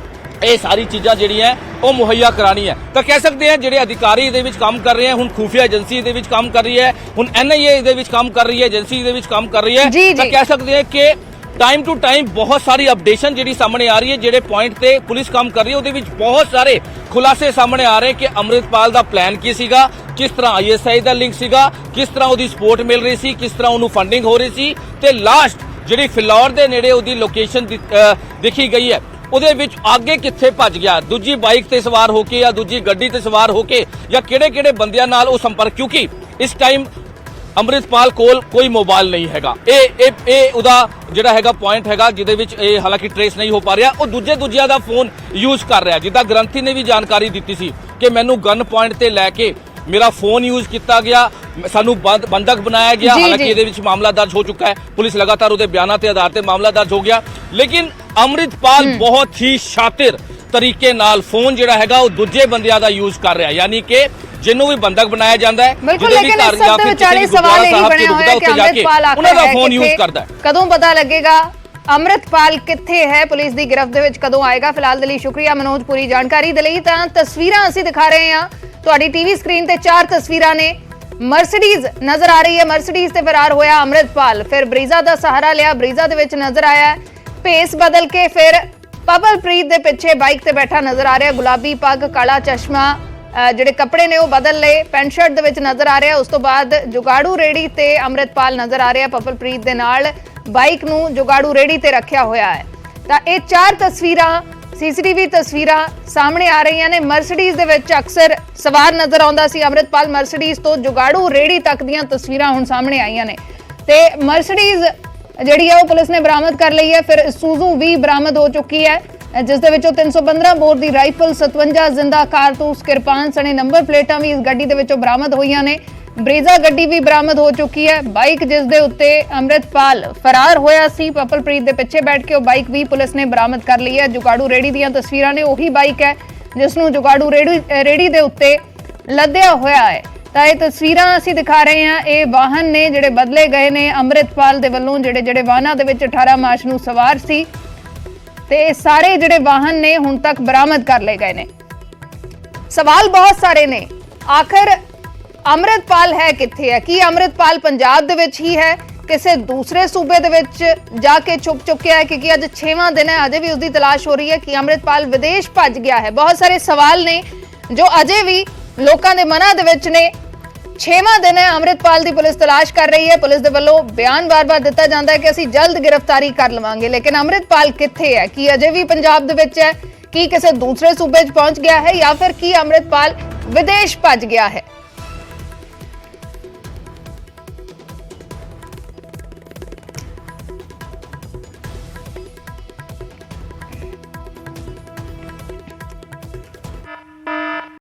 ਇਹ ਸਾਰੀ ਚੀਜ਼ਾਂ ਜਿਹੜੀਆਂ ਉਹ ਮੁਹੱਈਆ ਕਰਾਣੀ ਹੈ। ਤਾਂ ਕਹਿ ਸਕਦੇ ਹਾਂ ਜਿਹੜੇ ਅਧਿਕਾਰੀ ਇਹਦੇ ਵਿੱਚ ਕੰਮ ਕਰ ਰਹੇ ਹਨ, ਹੁਣ ਖੂਫੀਆ ਏਜੰਸੀ ਇਹਦੇ ਵਿੱਚ ਕੰਮ ਕਰ ਰਹੀ ਹੈ, ਹੁਣ NIA ਇਹਦੇ ਵਿੱਚ ਕੰਮ ਕਰ ਰਹੀ ਹੈ, ਏਜੰਸੀ ਇਹਦੇ ਵਿੱਚ ਕੰਮ ਕਰ ਰਹੀ ਹੈ, ਤਾਂ ਕਹਿ ਸਕਦੇ ਹਾਂ ਕਿ ਟਾਈਮ ਟੂ ਟਾਈਮ ਬਹੁਤ ਸਾਰੀ ਅਪਡੇਸ਼ਨ ਜਿਹੜੀ ਸਾਹਮਣੇ ਆ ਰਹੀ ਹੈ। ਜਿਹੜੇ ਪੁਆਇੰਟ ਤੇ ਪੁਲਿਸ ਕੰਮ ਕਰ ਰਹੀ ਹੈ ਉਹਦੇ ਵਿੱਚ ਬਹੁਤ ਸਾਰੇ ਖੁਲਾਸੇ ਸਾਹਮਣੇ ਆ ਰਹੇ ਕਿ ਅੰਮ੍ਰਿਤਪਾਲ ਦਾ ਪਲਾਨ ਕੀ ਸੀਗਾ, ਕਿਸ ਤਰ੍ਹਾਂ ISI ਦਾ ਲਿੰਕ ਸੀਗਾ, ਕਿਸ ਤਰ੍ਹਾਂ ਉਹਦੀ ਸਪੋਰਟ ਮਿਲ ਰਹੀ ਸੀ, ਕਿਸ ਤਰ੍ਹਾਂ ਉਹਨੂੰ ਫੰਡਿੰਗ ਹੋ ਰਹੀ ਸੀ, ਤੇ ਲਾਸਟ ਜਿਹੜੀ ਫਿਲੌਰ ਦੇ ਨੇੜੇ ਉਹਦੀ ਲੋਕੇਸ਼ਨ ਦੇਖੀ ਗਈ ਹੈ ਉਹਦੇ ਵਿੱਚ ਅੱਗੇ ਕਿੱਥੇ ਭੱਜ ਗਿਆ, ਦੂਜੀ ਬਾਈਕ ਤੇ ਸਵਾਰ ਹੋ ਕੇ ਜਾਂ ਦੂਜੀ ਗੱਡੀ ਤੇ ਸਵਾਰ ਹੋ ਕੇ ਜਾਂ ਕਿਹੜੇ-ਕਿਹੜੇ ਬੰਦਿਆਂ ਨਾਲ ਉਹ ਸੰਪਰਕ, ਕਿਉਂਕਿ ਇਸ ਟਾਈਮ ਅੰਮ੍ਰਿਤਪਾਲ ਕੋਲ ਕੋਈ ਮੋਬਾਈਲ ਨਹੀਂ ਹੈਗਾ। ਇਹ ਉਹਦਾ ਜਿਹੜਾ ਹੈਗਾ ਪੁਆਇੰਟ ਹੈਗਾ ਜਿਹਦੇ ਵਿੱਚ ਇਹ ਹਾਲਾਂਕਿ ਟ੍ਰੇਸ ਨਹੀਂ ਹੋ ਪਾ ਰਿਹਾ। ਉਹ ਦੂਜਿਆਂ ਦਾ ਫੋਨ ਯੂਜ਼ ਕਰ ਰਿਹਾ, ਜਿੱਦਾਂ ਗ੍ਰੰਥੀ ਨੇ ਵੀ ਜਾਣਕਾਰੀ ਦਿੱਤੀ ਸੀ ਕਿ ਮੈਨੂੰ ਗਨ ਪੁਆਇੰਟ ਤੇ ਲੈ ਕੇ ਮੇਰਾ ਫੋਨ ਯੂਜ਼ ਕੀਤਾ ਗਿਆ, ਸਾਨੂੰ ਬੰਦਕ ਬਣਾਇਆ ਗਿਆ। ਹਾਲਾਂਕਿ ਇਹਦੇ ਵਿੱਚ ਮਾਮਲਾ ਦਰਜ ਹੋ ਚੁੱਕਾ ਹੈ, ਪੁਲਿਸ ਲਗਾਤਾਰ ਉਹਦੇ ਬਿਆਨਾਂ ਦੇ ਆਧਾਰ ਤੇ ਮਾਮਲਾ ਦਰਜ ਹੋ ਗਿਆ। ਲੇਕਿਨ ਅੰਮ੍ਰਿਤਪਾਲ ਬਹੁਤ ਹੀ ਸ਼ਾਤਿਰ ਤਰੀਕੇ ਨਾਲ ਫੋਨ ਜਿਹੜਾ ਹੈਗਾ ਉਹ ਦੂਜੇ ਬੰਦਿਆਂ ਦਾ ਯੂਜ਼ ਕਰ ਰਿਹਾ, ਯਾਨੀ ਕਿ ਜਿਹਨੂੰ ਵੀ ਬੰਦਕ ਬਣਾਇਆ ਜਾਂਦਾ ਹੈ, ਬਿਲਕੁਲ। ਲੇਕਿਨ ਇਸ ਸਭ ਦੇ ਵਿਚਾਲੇ ਸਵਾਲ ਇਹ ਬਣਿਆ ਹੋਇਆ ਕਿ ਅੰਮ੍ਰਿਤਪਾਲ ਉਹਨਾਂ ਦਾ ਫੋਨ ਯੂਜ਼ ਕਰਦਾ ਹੈ। ਕਦੋਂ ਪਤਾ ਲੱਗੇਗਾ ਅੰਮ੍ਰਿਤਪਾਲ ਕਿੱਥੇ ਹੈ, ਪੁਲਿਸ ਦੀ ਗਿਰਫਤ ਦੇ ਵਿੱਚ ਕਦੋਂ ਆਏਗਾ? ਫਿਲਹਾਲ ਦੇ ਲਈ ਸ਼ੁਕਰੀਆ ਮਨੋਜ ਪੂਰੀ ਜਾਣਕਾਰੀ ਦੇ ਲਈ। ਤਾਂ ਤਸਵੀਰਾਂ ਅਸੀਂ ਦਿਖਾ ਰਹੇ ਹਾਂ ਤੁਹਾਡੀ ਟੀਵੀ ਸਕਰੀਨ ਤੇ, 4 ਤਸਵੀਰਾਂ ਨੇ। ਮਰਸੀਡੀਜ਼ ਨਜ਼ਰ ਆ ਰਹੀ ਹੈ, ਮਰਸੀਡੀਜ਼ ਤੇ ਫਰਾਰ ਹੋਇਆ ਅੰਮ੍ਰਿਤਪਾਲ, ਫਿਰ ਬਰੀਜ਼ਾ ਦਾ ਸਹਾਰਾ ਲਿਆ, ਬਰੀਜ਼ਾ ਦੇ ਵਿੱਚ ਨਜ਼ਰ ਆਇਆ, ਭੇਸ ਬਦਲ ਕੇ ਫਿਰ ਪਪਲਪ੍ਰੀਤ ਦੇ ਪਿੱਛੇ ਬਾਈਕ ਤੇ ਬੈਠਾ ਨਜ਼ਰ ਆ ਰਿਹਾ, ਗੁਲਾਬੀ ਪੱਗ, ਕਾਲਾ ਚਸ਼ਮਾ, ਜਿਹੜੇ ਕੱਪੜੇ ਨੇ ਉਹ ਬਦਲ ਲਏ, ਪੈਂਟ ਸ਼ਰਟ ਦੇ ਵਿੱਚ ਨਜ਼ਰ ਆ ਰਿਹਾ। ਉਸ ਤੋਂ ਬਾਅਦ ਜੁਗਾੜੂ ਰੇੜੀ ਤੇ ਅੰਮ੍ਰਿਤਪਾਲ ਨਜ਼ਰ ਆ ਰਿਹਾ, ਪਪਲਪ੍ਰੀਤ ਦੇ ਨਾਲ ਬਾਈਕ ਨੂੰ ਜੁਗਾੜੂ ਰੇੜੀ ਤੇ ਰੱਖਿਆ ਹੋਇਆ ਹੈ। ਤਾਂ ਇਹ 4 ਤਸਵੀਰਾਂ CCTV ਤਸਵੀਰਾਂ ਸਾਹਮਣੇ ਆ ਰਹੀਆਂ ਨੇ। ਮਰਸੀਡੀਜ਼ ਦੇ ਵਿੱਚ ਅਕਸਰ ਸਵਾਰ ਨਜ਼ਰ ਆਉਂਦਾ ਸੀ ਅੰਮ੍ਰਿਤਪਾਲ, ਮਰਸੀਡੀਜ਼ ਤੋਂ ਜੁਗਾੜੂ ਰੇੜੀ ਤੱਕ ਦੀਆਂ ਤਸਵੀਰਾਂ ਹੁਣ ਸਾਹਮਣੇ ਆਈਆਂ ਨੇ। ਤੇ ਮਰਸੀਡੀਜ਼ ਜਿਹੜੀ ਹੈ ਉਹ ਪੁਲਿਸ ਨੇ ਬਰਾਮਦ ਕਰ ਲਈ ਹੈ। ਫਿਰ ਸੂਜ਼ੂ ਵੀ ਬਰਾਮਦ ਹੋ ਚੁੱਕੀ ਹੈ, ਜਿਸ ਦੇ ਵਿੱਚੋਂ 315 ਬੋਰ ਦੀ ਰਾਈਫਲ, 57 ਜ਼ਿੰਦਾ ਕਾਰਤੂਸ, ਕਿਰਪਾਨ ਸਣੇ ਨੰਬਰ ਪਲੇਟਾਂ ਵੀ ਇਸ ਗੱਡੀ ਦੇ ਵਿੱਚੋਂ ਬਰਾਮਦ ਹੋਈਆਂ ਨੇ। ਬਰੀਜ਼ਾ ਗੱਡੀ ਵੀ ਬਰਾਮਦ ਹੋ ਚੁੱਕੀ ਹੈ। ਬਾਈਕ ਜਿਸ ਦੇ ਉੱਤੇ ਅੰਮ੍ਰਿਤਪਾਲ ਫਰਾਰ ਹੋਇਆ ਸੀ ਪਪਲਪ੍ਰੀਤ ਦੇ ਪਿੱਛੇ ਬੈਠ ਕੇ, ਉਹ ਬਾਈਕ ਵੀ ਪੁਲਿਸ ਨੇ ਬਰਾਮਦ ਕਰ ਲਈ ਹੈ। ਜੁਗਾੜੂ ਰੇੜੀ ਦੀਆਂ ਤਸਵੀਰਾਂ ਨੇ, ਉਹੀ ਬਾਈਕ ਹੈ ਜਿਸ ਨੂੰ ਜੁਗਾੜੂ ਰੇੜੀ ਦੇ ਉੱਤੇ ਲੱਦਿਆ ਹੋਇਆ ਹੈ। ਤਾਂ ਇਹ ਤਸਵੀਰਾਂ ਅਸੀਂ ਦਿਖਾ ਰਹੇ ਹਾਂ, ਇਹ ਵਾਹਨ ਨੇ ਜਿਹੜੇ ਬਦਲੇ ਗਏ ਨੇ ਅੰਮ੍ਰਿਤਪਾਲ ਦੇ ਵੱਲੋਂ, ਜਿਹੜੇ ਵਾਹਨਾਂ ਦੇ ਵਿੱਚ 18 ਮਾਰਚ ਨੂੰ ਸਵਾਰ ਸੀ, ਤੇ ਇਹ ਸਾਰੇ ਜਿਹੜੇ ਵਾਹਨ ਨੇ ਹੁਣ ਤੱਕ ਬਰਾਮਦ ਕਰ ਲਏ ਗਏ ਨੇ। ਸਵਾਲ ਬਹੁਤ ਸਾਰੇ ਨੇ, ਆਖਰ ਅੰਮ੍ਰਿਤਪਾਲ ਹੈ ਕਿੱਥੇ ਹੈ? ਕੀ ਅੰਮ੍ਰਿਤਪਾਲ ਪੰਜਾਬ ਦੇ ਵਿੱਚ ਹੀ ਹੈ, ਕਿਸੇ ਦੂਸਰੇ ਸੂਬੇ ਦੇ ਵਿੱਚ ਜਾ ਕੇ ਛੁਪ ਚੁੱਕਿਆ ਹੈ? ਕਿਉਂਕਿ ਅੱਜ 6ਵਾਂ ਦਿਨ ਹੈ, ਅਜੇ ਵੀ ਉਸਦੀ ਤਲਾਸ਼ ਹੋ ਰਹੀ ਹੈ ਕਿ ਅੰਮ੍ਰਿਤਪਾਲ ਵਿਦੇਸ਼ ਭੱਜ ਗਿਆ ਹੈ। ਬਹੁਤ ਸਾਰੇ ਸਵਾਲ ਨੇ ਜੋ ਅਜੇ ਵੀ ਲੋਕਾਂ ਦੇ ਮਨਾਂ ਦੇ ਵਿੱਚ ਨੇ। 6ਵਾਂ ਦਿਨ ਹੈ, ਅੰਮ੍ਰਿਤਪਾਲ ਦੀ ਪੁਲਿਸ ਤਲਾਸ਼ ਕਰ ਰਹੀ ਹੈ। ਪੁਲਿਸ ਦੇ ਵੱਲੋਂ ਬਿਆਨ ਵਾਰ-ਵਾਰ ਦਿੱਤਾ ਜਾਂਦਾ ਹੈ ਕਿ ਅਸੀਂ ਜਲਦ ਗ੍ਰਿਫਤਾਰੀ ਕਰ ਲਵਾਂਗੇ, ਲੇਕਿਨ ਅੰਮ੍ਰਿਤਪਾਲ ਕਿੱਥੇ ਹੈ? ਕੀ ਅਜੇ ਵੀ ਪੰਜਾਬ ਦੇ ਵਿੱਚ ਹੈ? ਕੀ ਕਿਸੇ ਦੂਸਰੇ ਸੂਬੇ 'ਚ ਪਹੁੰਚ ਗਿਆ ਹੈ, ਜਾਂ ਫਿਰ ਕੀ ਅੰਮ੍ਰਿਤਪਾਲ ਵਿਦੇਸ਼ ਭੱਜ ਗਿਆ ਹੈ?